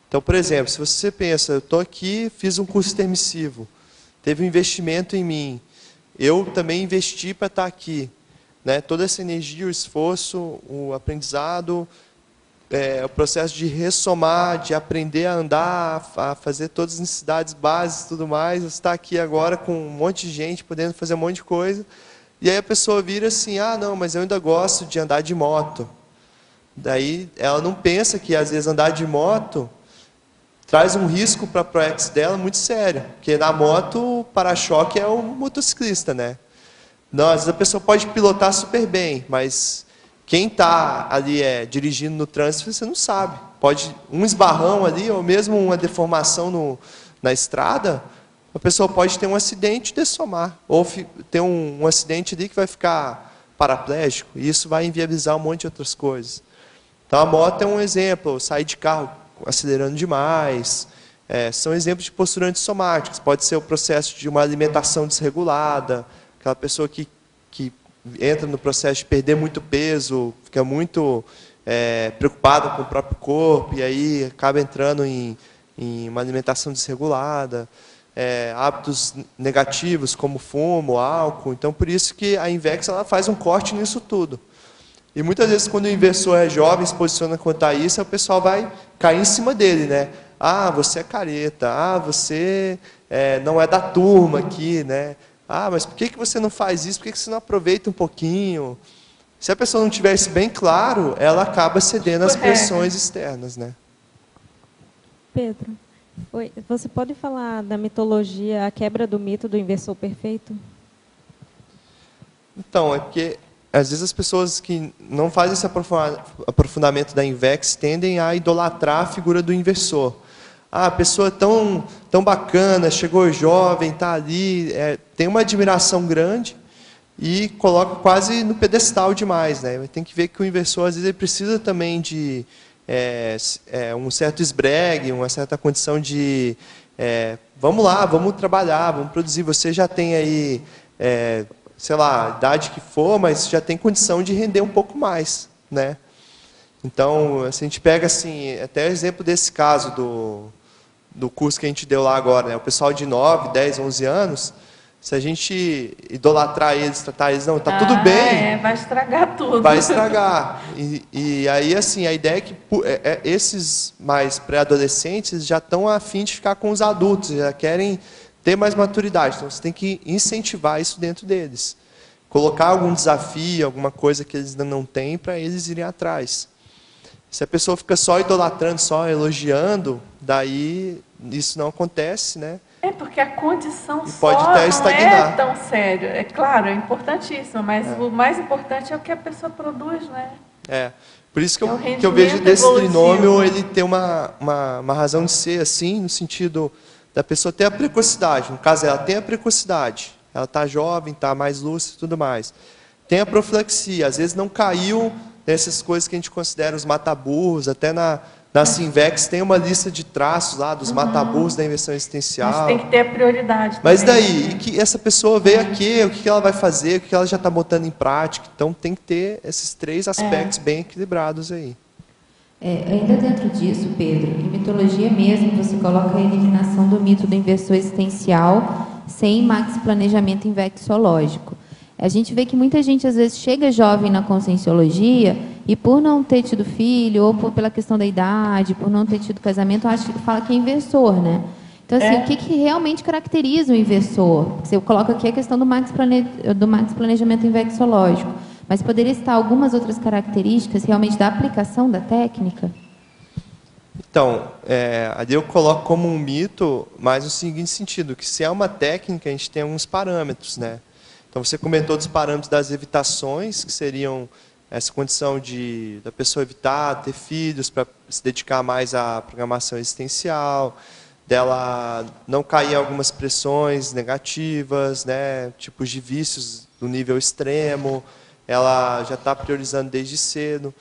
[SPEAKER 1] Então, por exemplo, se você pensa, eu estou aqui, fiz um curso intermissivo, teve um investimento em mim, eu também investi para estar aqui. Né? Toda essa energia, o esforço, o aprendizado, o processo de ressomar, de aprender a andar, a fazer todas as necessidades básicas e tudo mais, você está aqui agora com um monte de gente, podendo fazer um monte de coisa. E aí a pessoa vira assim, não, mas eu ainda gosto de andar de moto. Daí ela não pensa que, às vezes, andar de moto traz um risco para a ProEx dela muito sério. Porque na moto, o para-choque é o motociclista, né? Não, às vezes a pessoa pode pilotar super bem, mas quem está ali dirigindo no trânsito, você não sabe. Pode um esbarrão ali, ou mesmo uma deformação na estrada, a pessoa pode ter um acidente e dessomar. Ou ter um acidente ali que vai ficar paraplégico, e isso vai inviabilizar um monte de outras coisas. Então, a moto é um exemplo. Sair de carro acelerando demais. São exemplos de postura antissomáticas. Pode ser o processo de uma alimentação desregulada, aquela pessoa que entra no processo de perder muito peso, fica muito preocupada com o próprio corpo, e aí acaba entrando em uma alimentação desregulada. Hábitos negativos como fumo, álcool. Então, por isso que a Invex ela faz um corte nisso tudo. E muitas vezes, quando o inversor é jovem, se posiciona quanto a isso, o pessoal vai cair em cima dele, né? Você é careta, você não é da turma aqui, né? Mas por que você não faz isso? Por que você não aproveita um pouquinho? Se a pessoa não tiver isso bem claro, ela acaba cedendo às pressões externas, né?
[SPEAKER 9] Pedro. Oi, você pode falar da mitologia, a quebra do mito do inversor perfeito?
[SPEAKER 1] Então, é porque às vezes as pessoas que não fazem esse aprofundamento da INVEX tendem a idolatrar a figura do inversor. Ah, a pessoa tão bacana, chegou jovem, está ali, tem uma admiração grande e coloca quase no pedestal demais, né? Tem que ver que o inversor, às vezes, ele precisa também de um certo esbregue, uma certa condição de vamos lá, vamos trabalhar, vamos produzir. Você já tem aí, sei lá, a idade que for, mas já tem condição de render um pouco mais, né? Então, se a gente pega assim, até o exemplo desse caso do curso que a gente deu lá agora, né? O pessoal de 9, 10, 11 anos, se a gente idolatrar eles, tratar eles, não, está tudo bem.
[SPEAKER 2] Vai estragar tudo.
[SPEAKER 1] Vai estragar. E aí, assim, a ideia é que esses mais pré-adolescentes já estão a fim de ficar com os adultos, já querem ter mais maturidade. Então, você tem que incentivar isso dentro deles. Colocar algum desafio, alguma coisa que eles ainda não têm, para eles irem atrás. Se a pessoa fica só idolatrando, só elogiando, daí isso não acontece, né?
[SPEAKER 2] Porque a condição
[SPEAKER 1] e pode
[SPEAKER 2] só
[SPEAKER 1] até
[SPEAKER 2] não
[SPEAKER 1] estagnar.
[SPEAKER 2] é tão sério. É claro, é importantíssimo, mas o mais importante é o que a pessoa produz, né?
[SPEAKER 1] Por isso que eu vejo desse trinômio ele ter uma razão de ser assim, no sentido da pessoa ter a precocidade. No caso, ela tem a precocidade. Ela está jovem, está mais lúcida e tudo mais. Tem a profilaxia. Às vezes não caiu nessas coisas que a gente considera os mataburros, até na Sinvex tem uma lista de traços lá dos mataburros da inversão existencial.
[SPEAKER 2] Mas tem que ter a prioridade.
[SPEAKER 1] Mas daí, que essa pessoa veio aqui, o que ela vai fazer, o que ela já está botando em prática. Então tem que ter esses três aspectos bem equilibrados aí.
[SPEAKER 4] Ainda dentro disso, Pedro, em mitologia mesmo, você coloca a eliminação do mito do inversor existencial sem max planejamento invexológico. A gente vê que muita gente, às vezes, chega jovem na conscienciologia e, por não ter tido filho, ou pela questão da idade, por não ter tido casamento, fala que é inversor, né? Então, assim, o que realmente caracteriza o inversor? Você coloca aqui a questão do max planejamento invexológico, mas poderia estar algumas outras características realmente da aplicação da técnica?
[SPEAKER 1] Então, ali eu coloco como um mito, mas no seguinte sentido, que se é uma técnica, a gente tem alguns parâmetros, né? Então, você comentou dos parâmetros das evitações, que seriam essa condição da pessoa evitar ter filhos para se dedicar mais à programação existencial, dela não cair em algumas pressões negativas, né, tipos de vícios do nível extremo, ela já está priorizando desde cedo.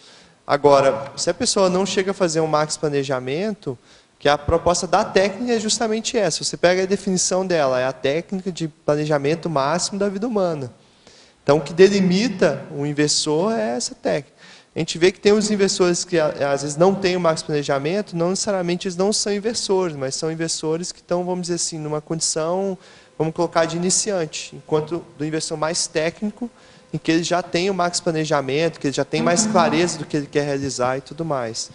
[SPEAKER 1] Agora, se a pessoa não chega a fazer um max planejamento, que a proposta da técnica é justamente essa. Você pega a definição dela, é a técnica de planejamento máximo da vida humana. Então, o que delimita o inversor é essa técnica. A gente vê que tem os inversores que, às vezes, não têm o max planejamento, não necessariamente eles não são inversores, mas são inversores que estão, vamos dizer assim, numa condição, vamos colocar, de iniciante, enquanto do inversor mais técnico, em que ele já tem o max planejamento, que ele já tem mais clareza do que ele quer realizar e tudo mais.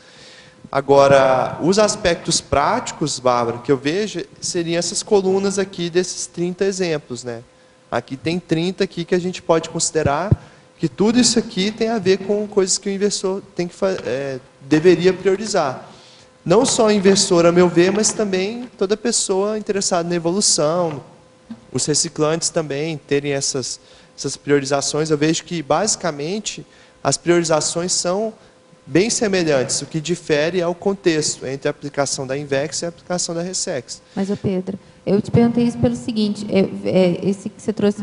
[SPEAKER 1] Agora, os aspectos práticos, Bárbara, que eu vejo, seriam essas colunas aqui desses 30 exemplos, né? Aqui tem 30 aqui que a gente pode considerar que tudo isso aqui tem a ver com coisas que o inversor deveria priorizar. Não só o inversor, a meu ver, mas também toda pessoa interessada na evolução, os reciclantes também terem essas priorizações. Eu vejo que, basicamente, as priorizações são bem semelhantes. O que difere é o contexto entre a aplicação da INVEX e a aplicação da RESEX.
[SPEAKER 4] Mas, Pedro, eu te perguntei isso pelo seguinte, esse que você trouxe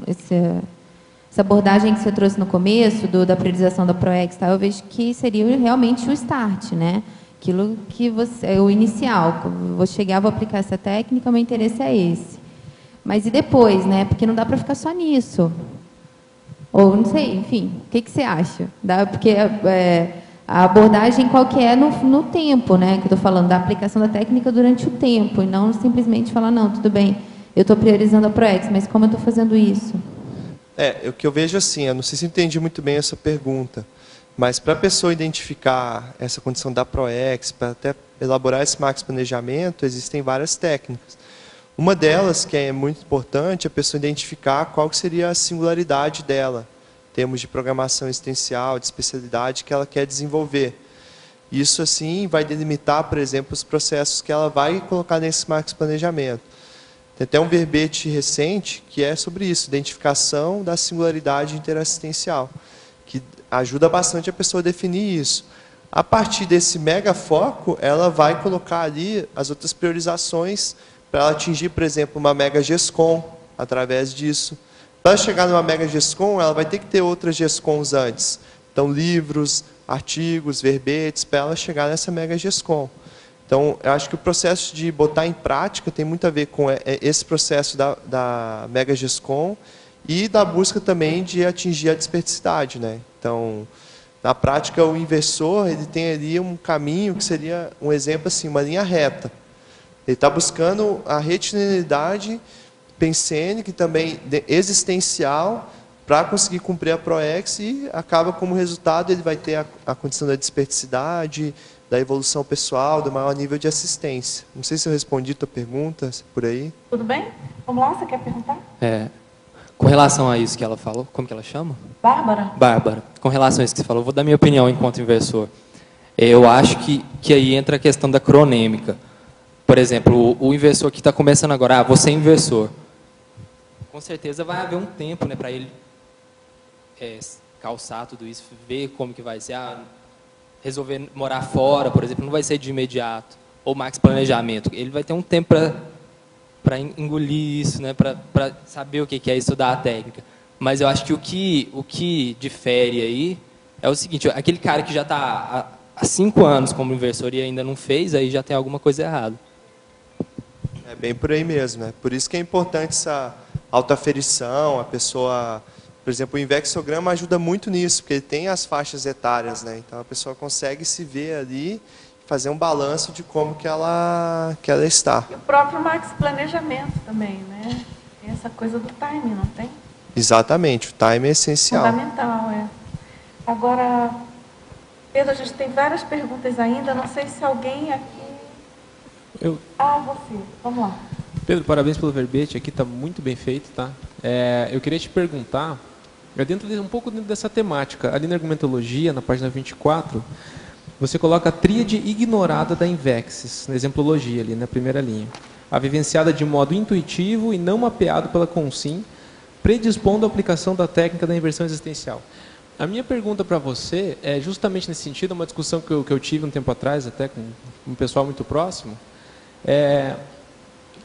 [SPEAKER 4] essa abordagem que você trouxe no começo, da priorização da ProEx, tá? Eu vejo que seria realmente o start, né? Aquilo que o inicial. Vou chegar, vou aplicar essa técnica, o meu interesse é esse. Mas e depois, né? Porque não dá para ficar só nisso. Ou, não sei, enfim, o que você acha? Porque a abordagem qual que é no tempo, né? Que eu estou falando, da aplicação da técnica durante o tempo, e não simplesmente falar, não, tudo bem, eu estou priorizando a ProEx, mas como eu estou fazendo isso?
[SPEAKER 1] O que eu vejo assim, eu não sei se entendi muito bem essa pergunta, mas para a pessoa identificar essa condição da ProEx, para até elaborar esse max planejamento, existem várias técnicas. Uma delas, que é muito importante, é a pessoa identificar qual que seria a singularidade dela, em termos de programação existencial, de especialidade que ela quer desenvolver. Isso, assim, vai delimitar, por exemplo, os processos que ela vai colocar nesse max planejamento. Tem até um verbete recente que é sobre isso, identificação da singularidade interassistencial, que ajuda bastante a pessoa a definir isso. A partir desse mega foco, ela vai colocar ali as outras priorizações para ela atingir, por exemplo, uma mega GESCOM através disso. Para chegar numa mega GESCOM, ela vai ter que ter outras GESCOMs antes. Então, livros, artigos, verbetes, para ela chegar nessa mega GESCOM. Então, eu acho que o processo de botar em prática tem muito a ver com esse processo da mega GESCOM e da busca também de atingir a desperticidade, né? Então, na prática, o inversor ele tem ali um caminho que seria um exemplo assim, uma linha reta. Ele está buscando a retilinearidade pensênica e também existencial para conseguir cumprir a PROEX e acaba como resultado ele vai ter a condição da desperticidade, da evolução pessoal, do maior nível de assistência. Não sei se eu respondi a tua pergunta, por aí.
[SPEAKER 2] Tudo bem? Vamos lá, você quer perguntar?
[SPEAKER 10] Com relação a isso que ela falou, como que ela chama?
[SPEAKER 2] Bárbara.
[SPEAKER 10] Bárbara. Com relação a isso que você falou, vou dar minha opinião enquanto inversor. Eu acho que aí entra a questão da cronêmica. Por exemplo, o inversor que está começando agora, você é inversor. Com certeza vai haver um tempo, né, para ele calçar tudo isso, ver como que vai ser. Resolver morar fora, por exemplo, não vai ser de imediato. Ou max planejamento. Ele vai ter um tempo para engolir isso, né, para saber o que é estudar a técnica. Mas eu acho que o que difere aí é o seguinte, aquele cara que já está há 5 anos como inversor e ainda não fez, aí já tem alguma coisa errada.
[SPEAKER 1] É bem por aí mesmo, né? Por isso que é importante essa autoaferição, a pessoa... Por exemplo, o invexograma ajuda muito nisso, porque ele tem as faixas etárias, né? Então a pessoa consegue se ver ali, fazer um balanço de como que ela está.
[SPEAKER 2] E o próprio max planejamento também, né? Tem essa coisa do time, não tem?
[SPEAKER 1] Exatamente, o time é essencial.
[SPEAKER 2] Fundamental, é. Agora, Pedro, a gente tem várias perguntas ainda, não sei se alguém aqui... você, vamos lá.
[SPEAKER 11] Pedro, parabéns pelo verbete, aqui está muito bem feito, tá? Eu queria te perguntar, um pouco dentro dessa temática, ali na argumentologia, na página 24, você coloca a tríade ignorada da Invexis, na exemplologia ali, na primeira linha. A vivenciada de modo intuitivo e não mapeado pela Consim, predispondo a aplicação da técnica da inversão existencial. A minha pergunta para você é justamente nesse sentido, uma discussão que eu tive um tempo atrás, até com um pessoal muito próximo,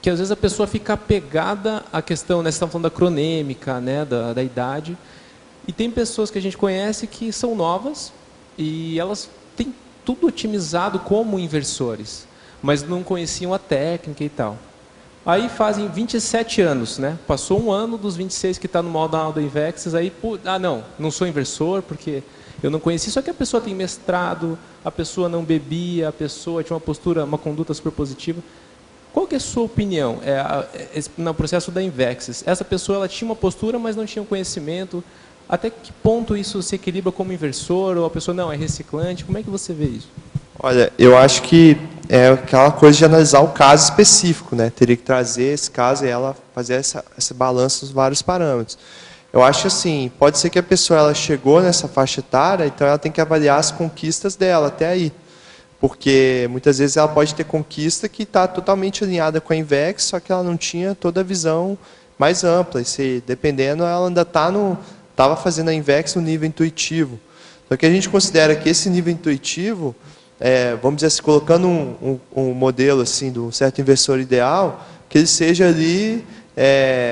[SPEAKER 11] que às vezes a pessoa fica apegada à questão, né, vocês estão falando da cronêmica, né, da idade, e tem pessoas que a gente conhece que são novas e elas têm tudo otimizado como inversores, mas não conheciam a técnica e tal. Aí fazem 27 anos, né? Passou um ano dos 26 que está no manual da Invexis, aí, não sou inversor porque eu não conheci, só que a pessoa tem mestrado, a pessoa não bebia, a pessoa tinha uma postura, uma conduta super positiva. Qual que é a sua opinião no processo da Invexis? Essa pessoa ela tinha uma postura, mas não tinha um conhecimento. Até que ponto isso se equilibra como inversor? Ou a pessoa não é reciclante? Como é que você vê isso?
[SPEAKER 1] Olha, eu acho que é aquela coisa de analisar o caso específico, né? Teria que trazer esse caso e ela fazer esse balanço dos vários parâmetros. Eu acho assim, pode ser que a pessoa ela chegou nessa faixa etária, então ela tem que avaliar as conquistas dela até aí. Porque muitas vezes ela pode ter conquista que está totalmente alinhada com a Invex, só que ela não tinha toda a visão mais ampla. E se, dependendo, ela ainda estava fazendo a Invex no nível intuitivo. Então, que a gente considera que esse nível intuitivo, vamos dizer assim, colocando um modelo assim, de um certo inversor ideal, que ele seja ali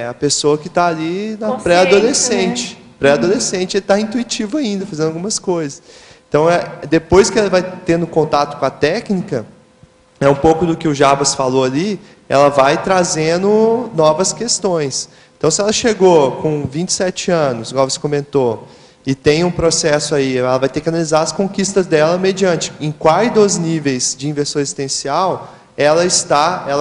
[SPEAKER 1] a pessoa que está ali na pré-adolescente. Né? Pré-adolescente, ele está intuitivo ainda, fazendo algumas coisas. Então, depois que ela vai tendo contato com a técnica, é um pouco do que o Jabas falou ali, ela vai trazendo novas questões. Então, se ela chegou com 27 anos, igual você comentou, e tem um processo aí, ela vai ter que analisar as conquistas dela mediante em quais dos níveis de inversão existencial ela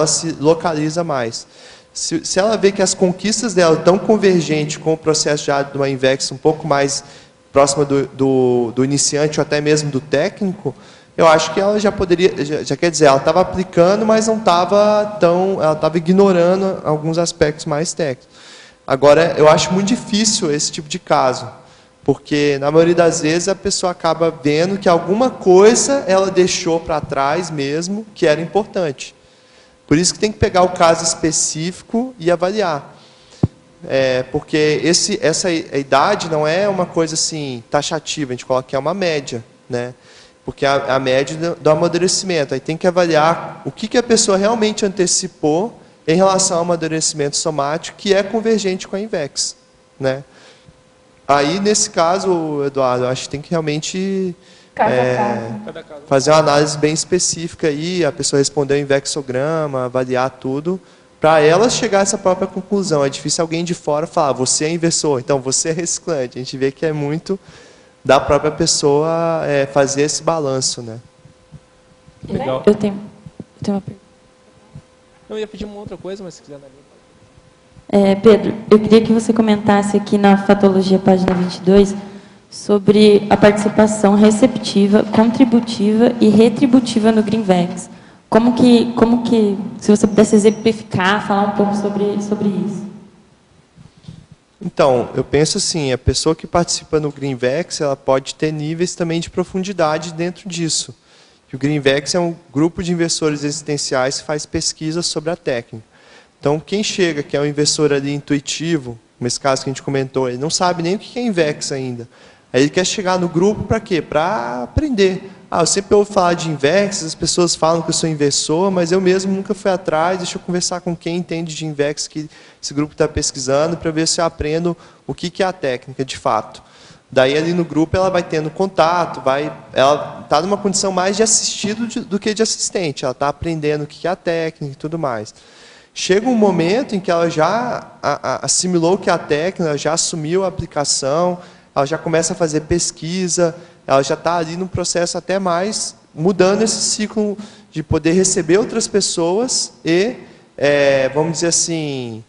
[SPEAKER 1] se localiza mais. Se ela vê que as conquistas dela estão convergentes com o processo já de uma Invex um pouco mais próxima do iniciante ou até mesmo do técnico, eu acho que ela já poderia, já quer dizer, ela estava aplicando, mas não estava ela estava ignorando alguns aspectos mais técnicos. Agora, eu acho muito difícil esse tipo de caso, porque na maioria das vezes a pessoa acaba vendo que alguma coisa ela deixou para trás mesmo que era importante. Por isso que tem que pegar o caso específico e avaliar. Porque essa idade não é uma coisa assim taxativa, a gente coloca que é uma média, né? Porque a média do amadurecimento. Aí tem que avaliar o que a pessoa realmente antecipou em relação ao amadurecimento somático, que é convergente com a INVEX, né? Aí, nesse caso, Eduardo, eu acho que tem que realmente fazer uma análise bem específica aí, a pessoa responder o inversograma, avaliar tudo, para ela chegar a essa própria conclusão. É difícil alguém de fora falar, você é inversor, então você é reciclante. A gente vê que é muito da própria pessoa fazer esse balanço, né?
[SPEAKER 11] Legal.
[SPEAKER 6] Eu tenho uma pergunta.
[SPEAKER 11] Eu ia pedir uma outra coisa, mas se quiser...
[SPEAKER 12] Pedro, eu queria que você comentasse aqui na Fatologia, página 22, sobre a participação receptiva, contributiva e retributiva no GreenVex. Como que, se você pudesse exemplificar, falar um pouco sobre isso.
[SPEAKER 1] Então, eu penso assim, a pessoa que participa no GreenVex, ela pode ter níveis também de profundidade dentro disso. O GreenVex é um grupo de investidores existenciais que faz pesquisa sobre a técnica. Então, quem chega, que é um investidor ali intuitivo, nesse caso que a gente comentou, ele não sabe nem o que é INVEX ainda. Aí ele quer chegar no grupo para quê? Para aprender. Eu sempre ouço falar de INVEX, as pessoas falam que eu sou investidor, mas eu mesmo nunca fui atrás, deixa eu conversar com quem entende de INVEX que esse grupo está pesquisando, para ver se eu aprendo o que é a técnica de fato. Daí ali no grupo ela vai tendo contato, ela está numa condição mais de assistido do que de assistente, ela está aprendendo o que é a técnica e tudo mais. Chega um momento em que ela já assimilou o que é a técnica, ela já assumiu a aplicação, ela já começa a fazer pesquisa, ela já está ali num processo até mais mudando esse ciclo de poder receber outras pessoas e, vamos dizer assim,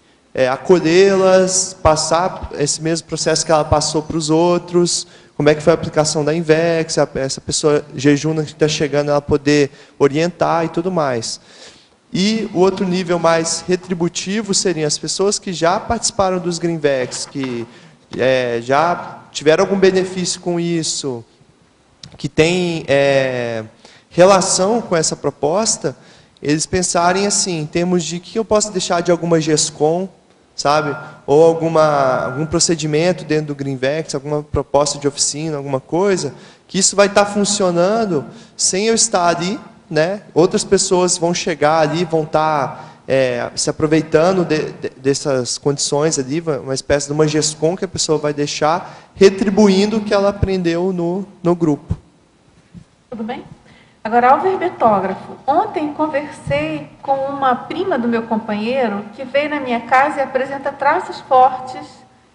[SPEAKER 1] acolhê-las, passar esse mesmo processo que ela passou para os outros, como é que foi a aplicação da INVEX, essa pessoa jejuna que está chegando, ela poder orientar e tudo mais. E o outro nível mais retributivo seriam as pessoas que já participaram dos GreenVex, que já tiveram algum benefício com isso, que tem relação com essa proposta, eles pensarem assim, em termos de que eu posso deixar de alguma GESCOM, sabe? Ou algum procedimento dentro do GreenVex, alguma proposta de oficina, alguma coisa, que isso vai estar funcionando sem eu estar ali, né? Outras pessoas vão chegar ali, vão estar se aproveitando dessas condições ali, uma espécie de uma GESCOM que a pessoa vai deixar, retribuindo o que ela aprendeu no grupo.
[SPEAKER 2] Tudo bem? Agora, ao verbetógrafo. Ontem conversei com uma prima do meu companheiro que veio na minha casa e apresenta traços fortes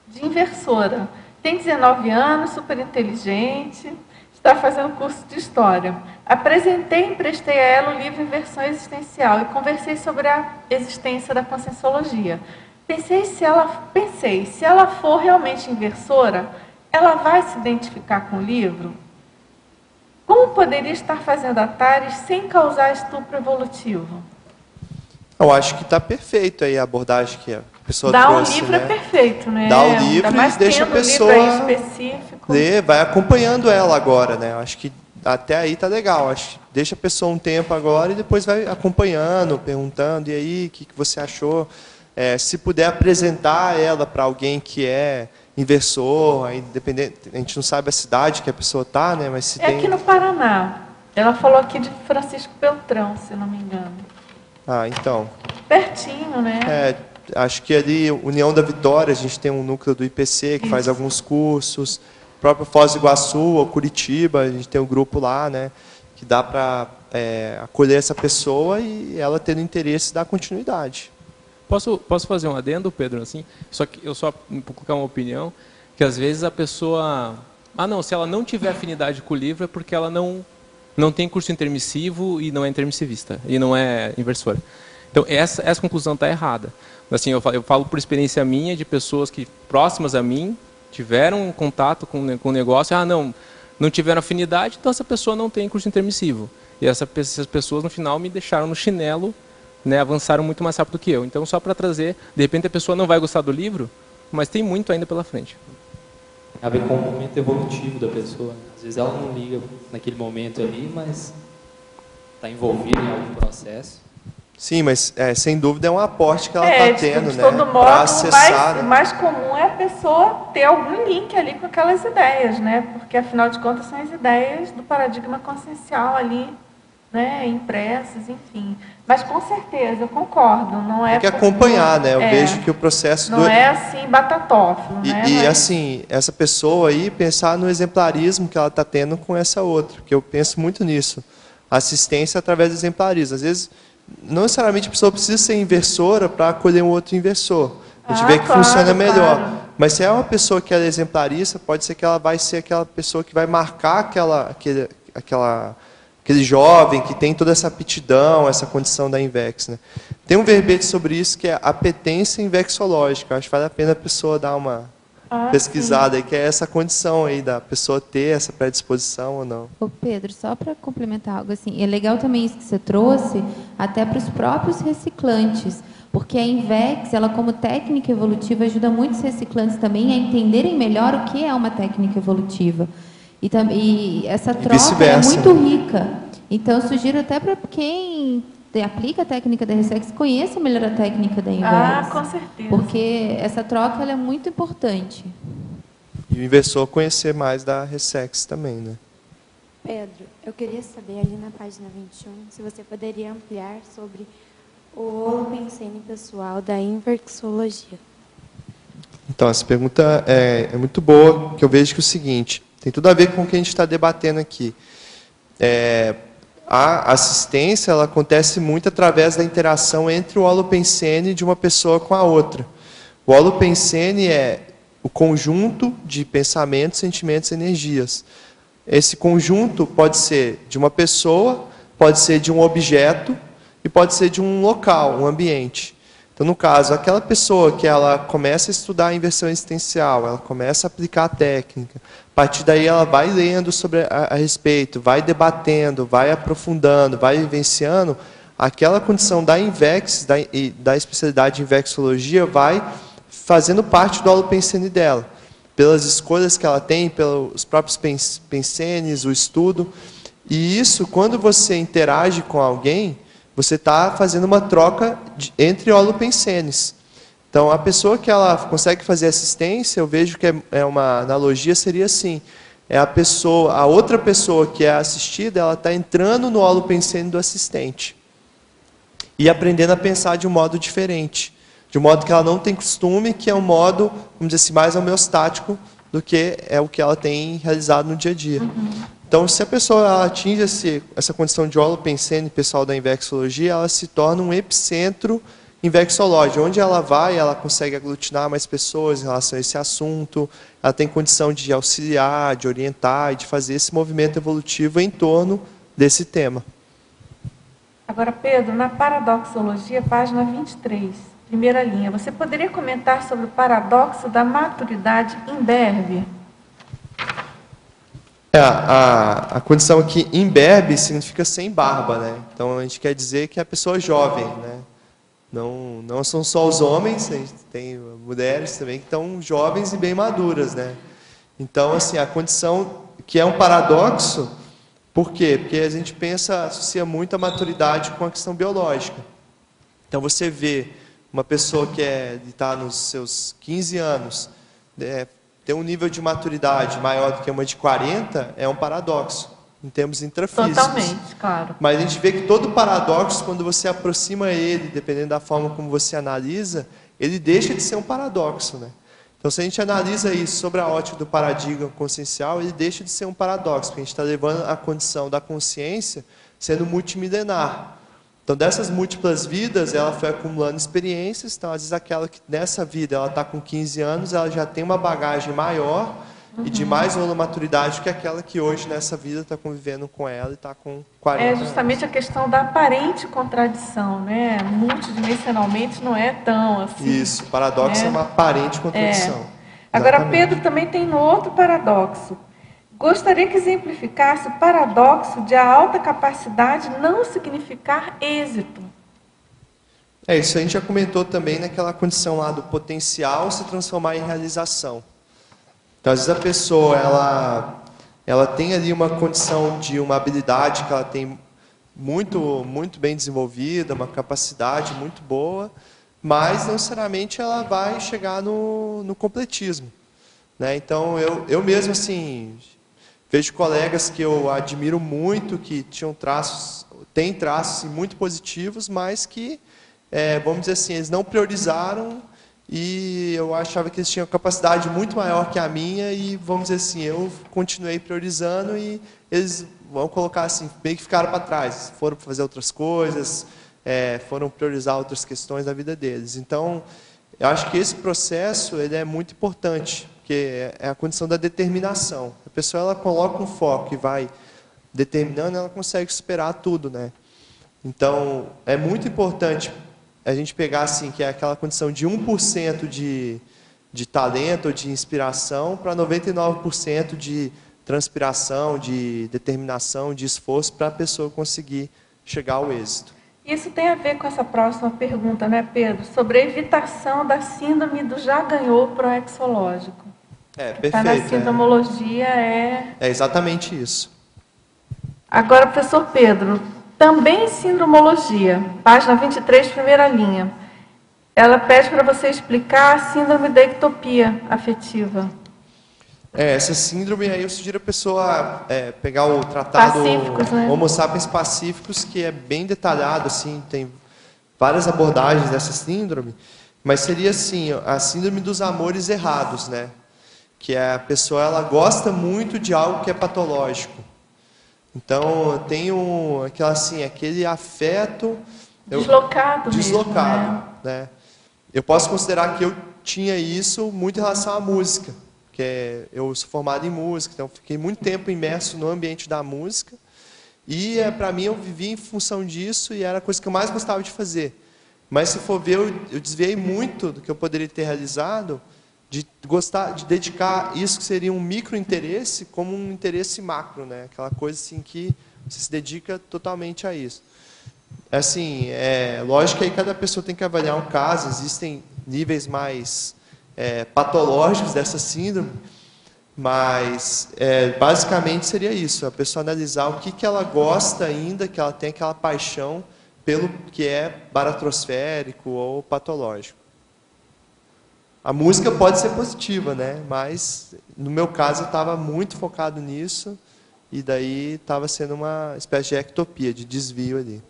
[SPEAKER 2] de inversora. Tem 19 anos, super inteligente, está fazendo curso de História. Apresentei e emprestei a ela o livro Inversão Existencial e conversei sobre a existência da conscienciologia. Pensei, se ela for realmente inversora, ela vai se identificar com o livro? Como poderia estar fazendo atares sem causar estupro evolutivo?
[SPEAKER 1] Eu acho que está perfeito aí a abordagem que a pessoa
[SPEAKER 2] trouxe.
[SPEAKER 1] Dar
[SPEAKER 2] o livro é perfeito, né?
[SPEAKER 1] Dá o livro e deixa a pessoa ler, vai acompanhando ela agora, né? Eu acho que até aí tá legal. Acho que deixa a pessoa um tempo agora e depois vai acompanhando, perguntando, e aí, o que você achou? Se puder apresentar ela para alguém que é inversor, aí dependendo, a gente não sabe a cidade que a pessoa está, né? Mas se tem...
[SPEAKER 2] aqui no Paraná. Ela falou aqui de Francisco Beltrão, se não me engano.
[SPEAKER 1] Então.
[SPEAKER 2] Pertinho, né?
[SPEAKER 1] Acho que ali, União da Vitória, a gente tem um núcleo do IPC que faz alguns cursos. O próprio Foz do Iguaçu ou Curitiba, a gente tem um grupo lá, né? Que dá para acolher essa pessoa e ela tendo interesse dar continuidade.
[SPEAKER 11] Posso fazer um adendo, Pedro? Assim, eu só colocar uma opinião, que às vezes a pessoa... se ela não tiver afinidade com o livro é porque ela não tem curso intermissivo e não é intermissivista, e não é inversora. Então, essa conclusão está errada. Assim, eu falo por experiência minha, de pessoas que, próximas a mim, tiveram contato com o negócio, não tiveram afinidade, então essa pessoa não tem curso intermissivo. E essas pessoas, no final, me deixaram no chinelo, né, avançaram muito mais rápido que eu. Então, só para trazer, de repente a pessoa não vai gostar do livro, mas tem muito ainda pela frente.
[SPEAKER 10] Tem a ver com o momento evolutivo da pessoa. Às vezes ela não liga naquele momento ali, mas está envolvida em algum processo.
[SPEAKER 1] Sim, mas sem dúvida é um aporte que ela está tendo,
[SPEAKER 2] de
[SPEAKER 1] né?
[SPEAKER 2] todo modo,
[SPEAKER 1] Para acessar.
[SPEAKER 2] o mais comum é a pessoa ter algum link ali com aquelas ideias, né? Porque, afinal de contas, são as ideias do paradigma consciencial ali, né? Impressas, enfim. Mas, com certeza, eu concordo. Não é
[SPEAKER 1] tem que acompanhar, né? Eu vejo que o processo...
[SPEAKER 2] Não é assim, batatófilo, né?
[SPEAKER 1] E assim, essa pessoa aí, pensar no exemplarismo que ela está tendo com essa outra, que eu penso muito nisso. Assistência através do exemplarismo. Às vezes, não necessariamente a pessoa precisa ser inversora para acolher um outro inversor. A gente vê que funciona melhor. Claro. Mas se é uma pessoa que é exemplarista, pode ser que ela vai ser aquela pessoa que vai marcar aquele jovem que tem toda essa aptidão, essa condição da INVEX, né? Tem um verbete sobre isso que é apetência invexológica. Acho que vale a pena a pessoa dar uma pesquisada aí, que é essa condição aí da pessoa ter essa predisposição ou não.
[SPEAKER 4] Ô Pedro, só para complementar algo assim, é legal também isso que você trouxe, até para os próprios reciclantes, porque a INVEX, ela como técnica evolutiva, ajuda muitos reciclantes também a entenderem melhor o que é uma técnica evolutiva. E essa troca é muito rica. Então, eu sugiro até para quem aplica a técnica da RSEX, conheça melhor a técnica da INVEX.
[SPEAKER 2] Com certeza.
[SPEAKER 4] Porque essa troca ela é muito importante.
[SPEAKER 1] E o inversor conhecer mais da RSEX também, né?
[SPEAKER 13] Pedro, eu queria saber ali na página 21, se você poderia ampliar sobre o holopensene pessoal da inverxologia.
[SPEAKER 1] Então, essa pergunta é muito boa, que eu vejo que é o seguinte, tem tudo a ver com o que a gente está debatendo aqui. A assistência ela acontece muito através da interação entre o holopensene de uma pessoa com a outra. O holopensene é o conjunto de pensamentos, sentimentos e energias. Esse conjunto pode ser de uma pessoa, pode ser de um objeto e pode ser de um local, um ambiente. Então, no caso, aquela pessoa que ela começa a estudar a inversão existencial, ela começa a aplicar a técnica, a partir daí ela vai lendo sobre a respeito, vai debatendo, vai aprofundando, vai vivenciando, aquela condição da INVEX, da especialidade de inverxologia, vai fazendo parte do holopensene dela, pelas escolhas que ela tem, pelos próprios pensenes, o estudo. E isso, quando você interage com alguém, você está fazendo uma troca entre holopensenes. Então, a pessoa que ela consegue fazer assistência, eu vejo que uma analogia seria assim: a outra pessoa que é assistida, ela está entrando no holopensene do assistente e aprendendo a pensar de um modo diferente, de um modo que ela não tem costume, que é um modo, vamos dizer assim, mais homeostático do que é o que ela tem realizado no dia a dia. Então, se a pessoa atinge essa condição de holopensene pessoal da inverxologia, ela se torna um epicentro inverxológico. Onde ela vai, ela consegue aglutinar mais pessoas em relação a esse assunto, ela tem condição de auxiliar, de orientar e de fazer esse movimento evolutivo em torno desse tema.
[SPEAKER 2] Agora, Pedro, na paradoxologia, página 23, primeira linha, você poderia comentar sobre o paradoxo da maturidade imberbe?
[SPEAKER 1] A condição aqui, imberbe, significa sem barba, né? Então, a gente quer dizer que é a pessoa jovem, né? Não são só os homens, a gente tem mulheres também que estão jovens e bem maduras, né? Então, assim, a condição que é um paradoxo, por quê? Porque a gente associa muito a maturidade com a questão biológica. Então, você vê uma pessoa que está nos seus 15 anos, ter um nível de maturidade maior do que uma de 40, é um paradoxo, em termos intrafísicos.
[SPEAKER 2] Totalmente, claro.
[SPEAKER 1] Mas a gente vê que todo paradoxo, quando você aproxima ele, dependendo da forma como você analisa, ele deixa de ser um paradoxo, né? Então, se a gente analisa isso sobre a ótica do paradigma consciencial, ele deixa de ser um paradoxo, porque a gente está levando a condição da consciência sendo multimilenar. Então, dessas múltiplas vidas, ela foi acumulando experiências. Então, às vezes, aquela que nessa vida ela está com 15 anos, ela já tem uma bagagem maior e de mais maturidade que aquela que hoje, nessa vida, está convivendo com ela e está com 40 anos.
[SPEAKER 2] É justamente a questão da aparente contradição, né? Multidimensionalmente não é tão assim.
[SPEAKER 1] Isso, paradoxo é uma aparente contradição.
[SPEAKER 2] Agora,
[SPEAKER 1] Exatamente.
[SPEAKER 2] Pedro também tem no outro paradoxo. Gostaria que exemplificasse o paradoxo de a alta capacidade não significar êxito.
[SPEAKER 1] Isso a gente já comentou também naquela condição lá do potencial se transformar em realização. Então, às vezes a pessoa ela tem ali uma condição de uma habilidade que ela tem muito bem desenvolvida, uma capacidade muito boa, mas não necessariamente ela vai chegar no completismo, né? Então, eu mesmo, assim, vejo colegas que eu admiro muito, que têm traços assim, muito positivos, mas que, vamos dizer assim, eles não priorizaram, e eu achava que eles tinham capacidade muito maior que a minha, e, vamos dizer assim, eu continuei priorizando, e eles, vamos colocar assim, meio que ficaram para trás, foram fazer outras coisas, foram priorizar outras questões da vida deles. Então, eu acho que esse processo ele é muito importante, porque é a condição da determinação. A pessoa ela coloca um foco e vai determinando, ela consegue superar tudo, né? Então, é muito importante a gente pegar assim, que é aquela condição de 1% de talento ou de inspiração para 99% de transpiração, de determinação, de esforço para a pessoa conseguir chegar ao êxito.
[SPEAKER 2] Isso tem a ver com essa próxima pergunta, né, Pedro? Sobre a evitação da síndrome do já ganhou proexológico.
[SPEAKER 1] Perfeito.
[SPEAKER 2] Está na sindromologia,
[SPEAKER 1] É exatamente isso.
[SPEAKER 2] Agora, professor Pedro, também em sindromologia, página 23, primeira linha, ela pede para você explicar a síndrome da ectopia afetiva.
[SPEAKER 1] Essa síndrome, aí eu sugiro a pessoa pegar o tratado Homo sapiens pacíficos, que é bem detalhado, assim, tem várias abordagens dessa síndrome, mas seria assim, a síndrome dos amores errados, né? Que é a pessoa ela gosta muito de algo que é patológico. Então, tem aquele afeto
[SPEAKER 2] deslocado,
[SPEAKER 1] né? Eu posso considerar que eu tinha isso muito em relação à música, porque eu sou formado em música, então fiquei muito tempo imerso no ambiente da música, e para mim eu vivia em função disso e era a coisa que eu mais gostava de fazer. Mas se for ver, eu desviei muito do que eu poderia ter realizado, de dedicar isso que seria um micro-interesse como um interesse macro, né? Aquela coisa assim que você se dedica totalmente a isso. Assim, lógico que aí cada pessoa tem que avaliar um caso, existem níveis mais patológicos dessa síndrome, mas basicamente seria isso, a pessoa analisar o que ela gosta ainda, que ela tem aquela paixão pelo que é baratrosférico ou patológico. A música pode ser positiva, né? Mas no meu caso eu estava muito focado nisso e daí estava sendo uma espécie de ectopia, de desvio ali.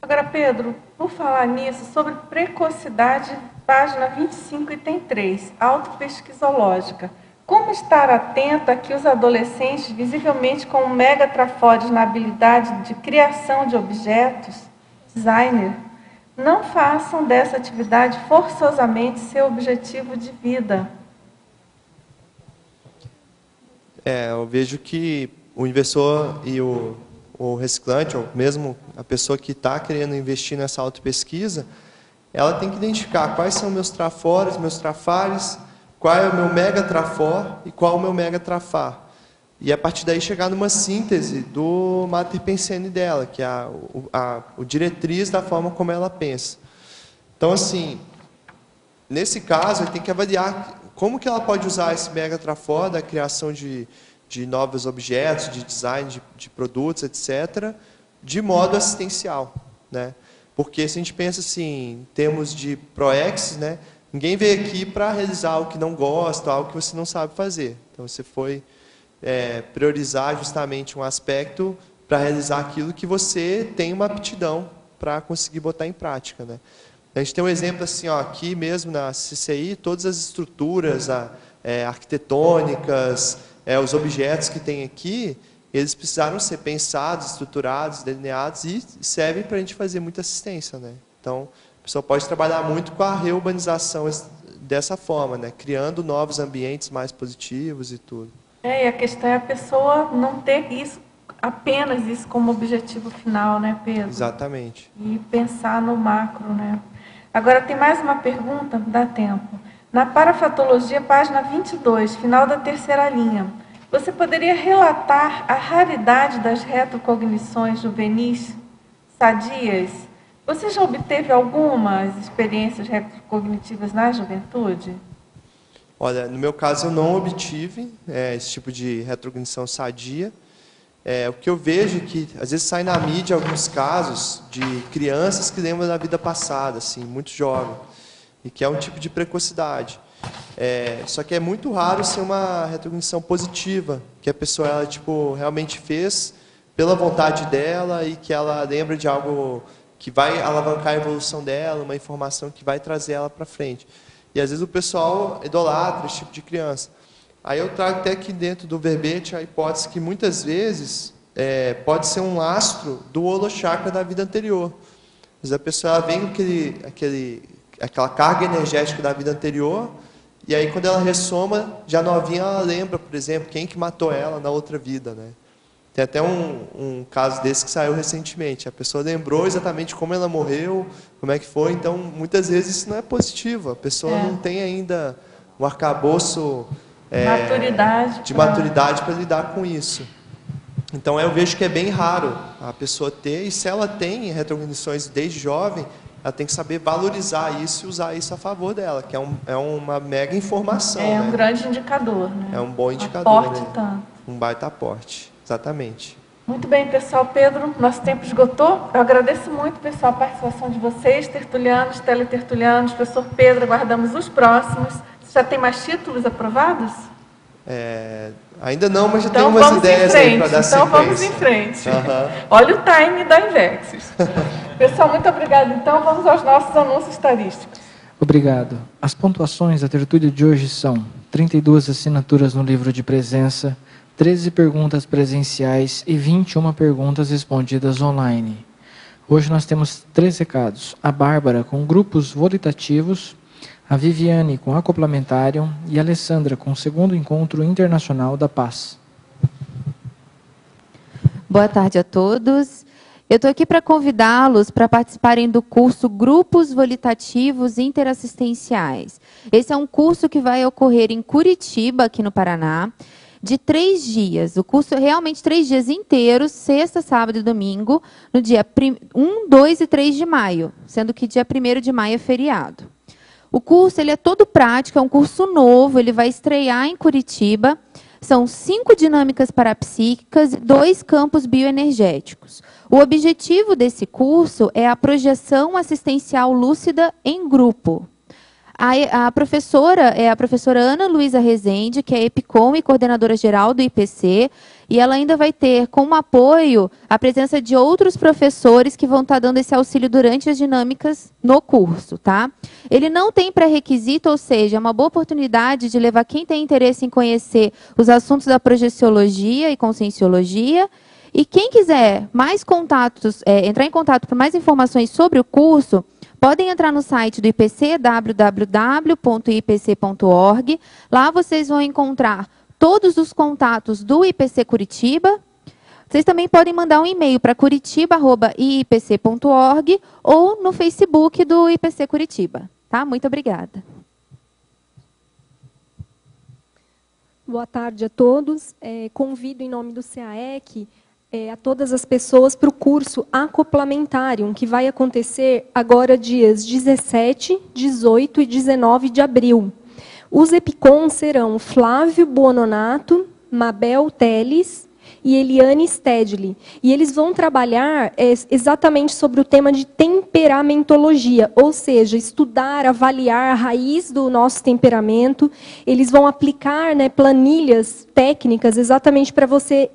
[SPEAKER 2] Agora, Pedro, por falar nisso, sobre precocidade, página 25, item 3, autopesquisológica. Como estar atento a que os adolescentes, visivelmente com megatrafóides na habilidade de criação de objetos, designer, não façam dessa atividade forçosamente seu objetivo de vida?
[SPEAKER 1] Eu vejo que o investidor e o reciclante, ou mesmo a pessoa que está querendo investir nessa autopesquisa, ela tem que identificar quais são meus trafores, meus trafares, qual é o meu megatrafor e qual é o meu megatrafar. E a partir daí chegar numa síntese do mater pensandi dela, que é o diretriz da forma como ela pensa. Então, assim, nesse caso, ele tem que avaliar como que ela pode usar esse megatrafor da criação de novos objetos, de design de produtos, etc., de modo assistencial, né? Porque se a gente pensa assim, em termos de proex, né, ninguém veio aqui para realizar algo que não gosta, algo que você não sabe fazer. Então, você foi priorizar justamente um aspecto para realizar aquilo que você tem uma aptidão para conseguir botar em prática, né? A gente tem um exemplo assim, ó, aqui mesmo na CCI, todas as estruturas arquitetônicas, os objetos que tem aqui, eles precisaram ser pensados, estruturados, delineados e servem para a gente fazer muita assistência, né? Então, a pessoa pode trabalhar muito com a reurbanização dessa forma, né? Criando novos ambientes mais positivos e tudo.
[SPEAKER 2] E a questão é a pessoa não ter apenas isso como objetivo final, né, Pedro?
[SPEAKER 1] Exatamente.
[SPEAKER 2] E pensar no macro, né? Agora, tem mais uma pergunta, dá tempo. Na parafatologia, página 22, final da terceira linha, você poderia relatar a raridade das retrocognições juvenis sadias? Você já obteve algumas experiências retrocognitivas na juventude?
[SPEAKER 1] Olha, no meu caso eu não obtive esse tipo de retrocognição sadia, o que eu vejo é que, às vezes, sai na mídia alguns casos de crianças que lembram da vida passada, assim, muito jovem, e que é um tipo de precocidade. Só que é muito raro ser uma retrocognição positiva, que a pessoa ela, tipo, realmente fez pela vontade dela e que ela lembra de algo que vai alavancar a evolução dela, uma informação que vai trazer ela para frente. E, às vezes, o pessoal idolatra esse tipo de criança. Aí eu trago até aqui dentro do verbete a hipótese que, muitas vezes, pode ser um lastro do holochakra da vida anterior. Às vezes, a pessoa ela vem com aquela carga energética da vida anterior, e aí, quando ela ressoma, já novinha, ela lembra, por exemplo, quem que matou ela na outra vida, né? Tem até um caso desse que saiu recentemente. A pessoa lembrou exatamente como ela morreu, como é que foi. Então, muitas vezes, isso não é positivo. A pessoa não tem ainda um arcabouço de maturidade para lidar com isso. Então, eu vejo que é bem raro a pessoa ter, e se ela tem retrocognições desde jovem, ela tem que saber valorizar isso e usar isso a favor dela, que é uma mega informação.
[SPEAKER 2] É um grande indicador, né?
[SPEAKER 1] É um bom indicador.
[SPEAKER 2] Aporte tanto.
[SPEAKER 1] Um baita aporte, exatamente.
[SPEAKER 2] Muito bem, pessoal. Pedro, nosso tempo esgotou. Eu agradeço muito, pessoal, a participação de vocês, tertulianos, teletertulianos. Professor Pedro, aguardamos os próximos. Você já tem mais títulos aprovados?
[SPEAKER 1] Ainda não, mas já tem umas ideias aí para dar sequência.
[SPEAKER 2] Então vamos em frente. Olha o time da Invexis. Pessoal, muito obrigado. Então vamos aos nossos anúncios estadísticos.
[SPEAKER 14] Obrigado. As pontuações da tertúlia de hoje são 32 assinaturas no livro de presença, 13 perguntas presenciais e 21 perguntas respondidas online. Hoje nós temos 3 recados. A Bárbara com grupos volitativos, a Viviane com Acoplamentarium e a Alessandra com o 2º Encontro Internacional da Paz.
[SPEAKER 4] Boa tarde a todos. Eu estou aqui para convidá-los para participarem do curso Grupos Volitativos Interassistenciais. Esse é um curso que vai ocorrer em Curitiba, aqui no Paraná, de 3 dias. O curso é realmente 3 dias inteiros, sexta, sábado e domingo, no dia 1, 2 e 3 de maio, sendo que dia 1º de maio é feriado. O curso ele é todo prático, é um curso novo, ele vai estrear em Curitiba. São 5 dinâmicas parapsíquicas e 2 campos bioenergéticos. O objetivo desse curso é a projeção assistencial lúcida em grupo. A professora é a professora Ana Luísa Rezende, que é EPICOM e coordenadora geral do IPC, e ela ainda vai ter como apoio a presença de outros professores que vão estar dando esse auxílio durante as dinâmicas no curso, tá? Ele não tem pré-requisito, ou seja, é uma boa oportunidade de levar quem tem interesse em conhecer os assuntos da projeciologia e conscienciologia. E quem quiser mais contatos, entrar em contato para mais informações sobre o curso, podem entrar no site do IPC, www.ipc.org. Lá vocês vão encontrar todos os contatos do IPC Curitiba. Vocês também podem mandar um e-mail para curitiba@iipc.org ou no Facebook do IPC Curitiba. Tá? Muito obrigada.
[SPEAKER 8] Boa tarde a todos. Convido em nome do CAEC a todas as pessoas para o curso Acoplamentarium, que vai acontecer agora dias 17, 18 e 19 de abril. Os EPICOM serão Flávio Buononato, Mabel Teles e Eliane Stedley. E eles vão trabalhar exatamente sobre o tema de temperamentologia, ou seja, estudar, avaliar a raiz do nosso temperamento. Eles vão aplicar, né, planilhas técnicas exatamente para você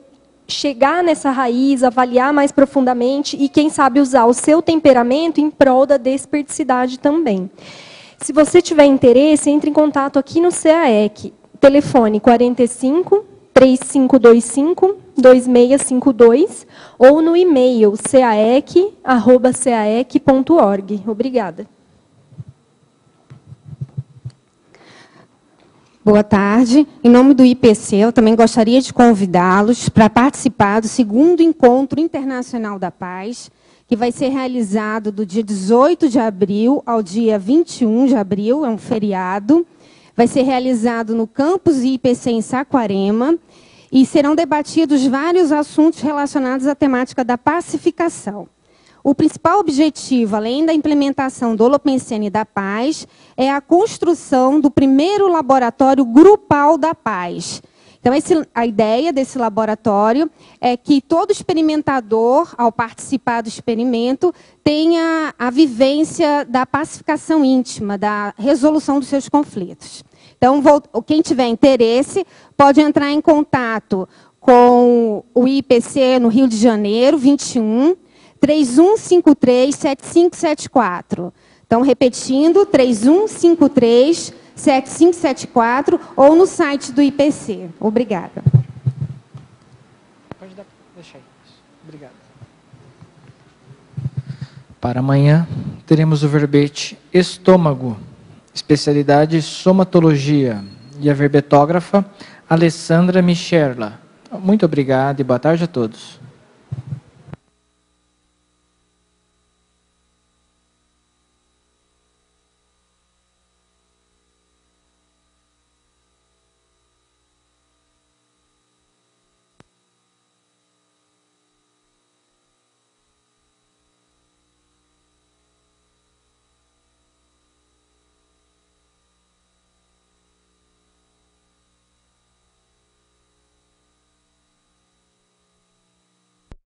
[SPEAKER 8] chegar nessa raiz, avaliar mais profundamente e, quem sabe, usar o seu temperamento em prol da desperticidade também. Se você tiver interesse, entre em contato aqui no CAEC. Telefone 45 3525 2652 ou no e-mail caec@caec.org. Obrigada.
[SPEAKER 15] Boa tarde. Em nome do IPC, eu também gostaria de convidá-los para participar do 2º Encontro Internacional da Paz, que vai ser realizado do dia 18 de abril ao dia 21 de abril, é um feriado. Vai ser realizado no campus IPC em Saquarema e serão debatidos vários assuntos relacionados à temática da pacificação. O principal objetivo, além da implementação do Holopensene da Paz, é a construção do primeiro laboratório grupal da paz. Então, a ideia desse laboratório é que todo experimentador, ao participar do experimento, tenha a vivência da pacificação íntima, da resolução dos seus conflitos. Então, quem tiver interesse pode entrar em contato com o IPC no Rio de Janeiro, 21 3153 7574. Então, repetindo, 3153-7574 ou no site do IPC. Obrigada.
[SPEAKER 14] Pode deixar aí. Obrigado. Para amanhã, teremos o verbete estômago, especialidade somatologia, e a verbetógrafa Alessandra Micherla. Muito obrigado e boa tarde a todos.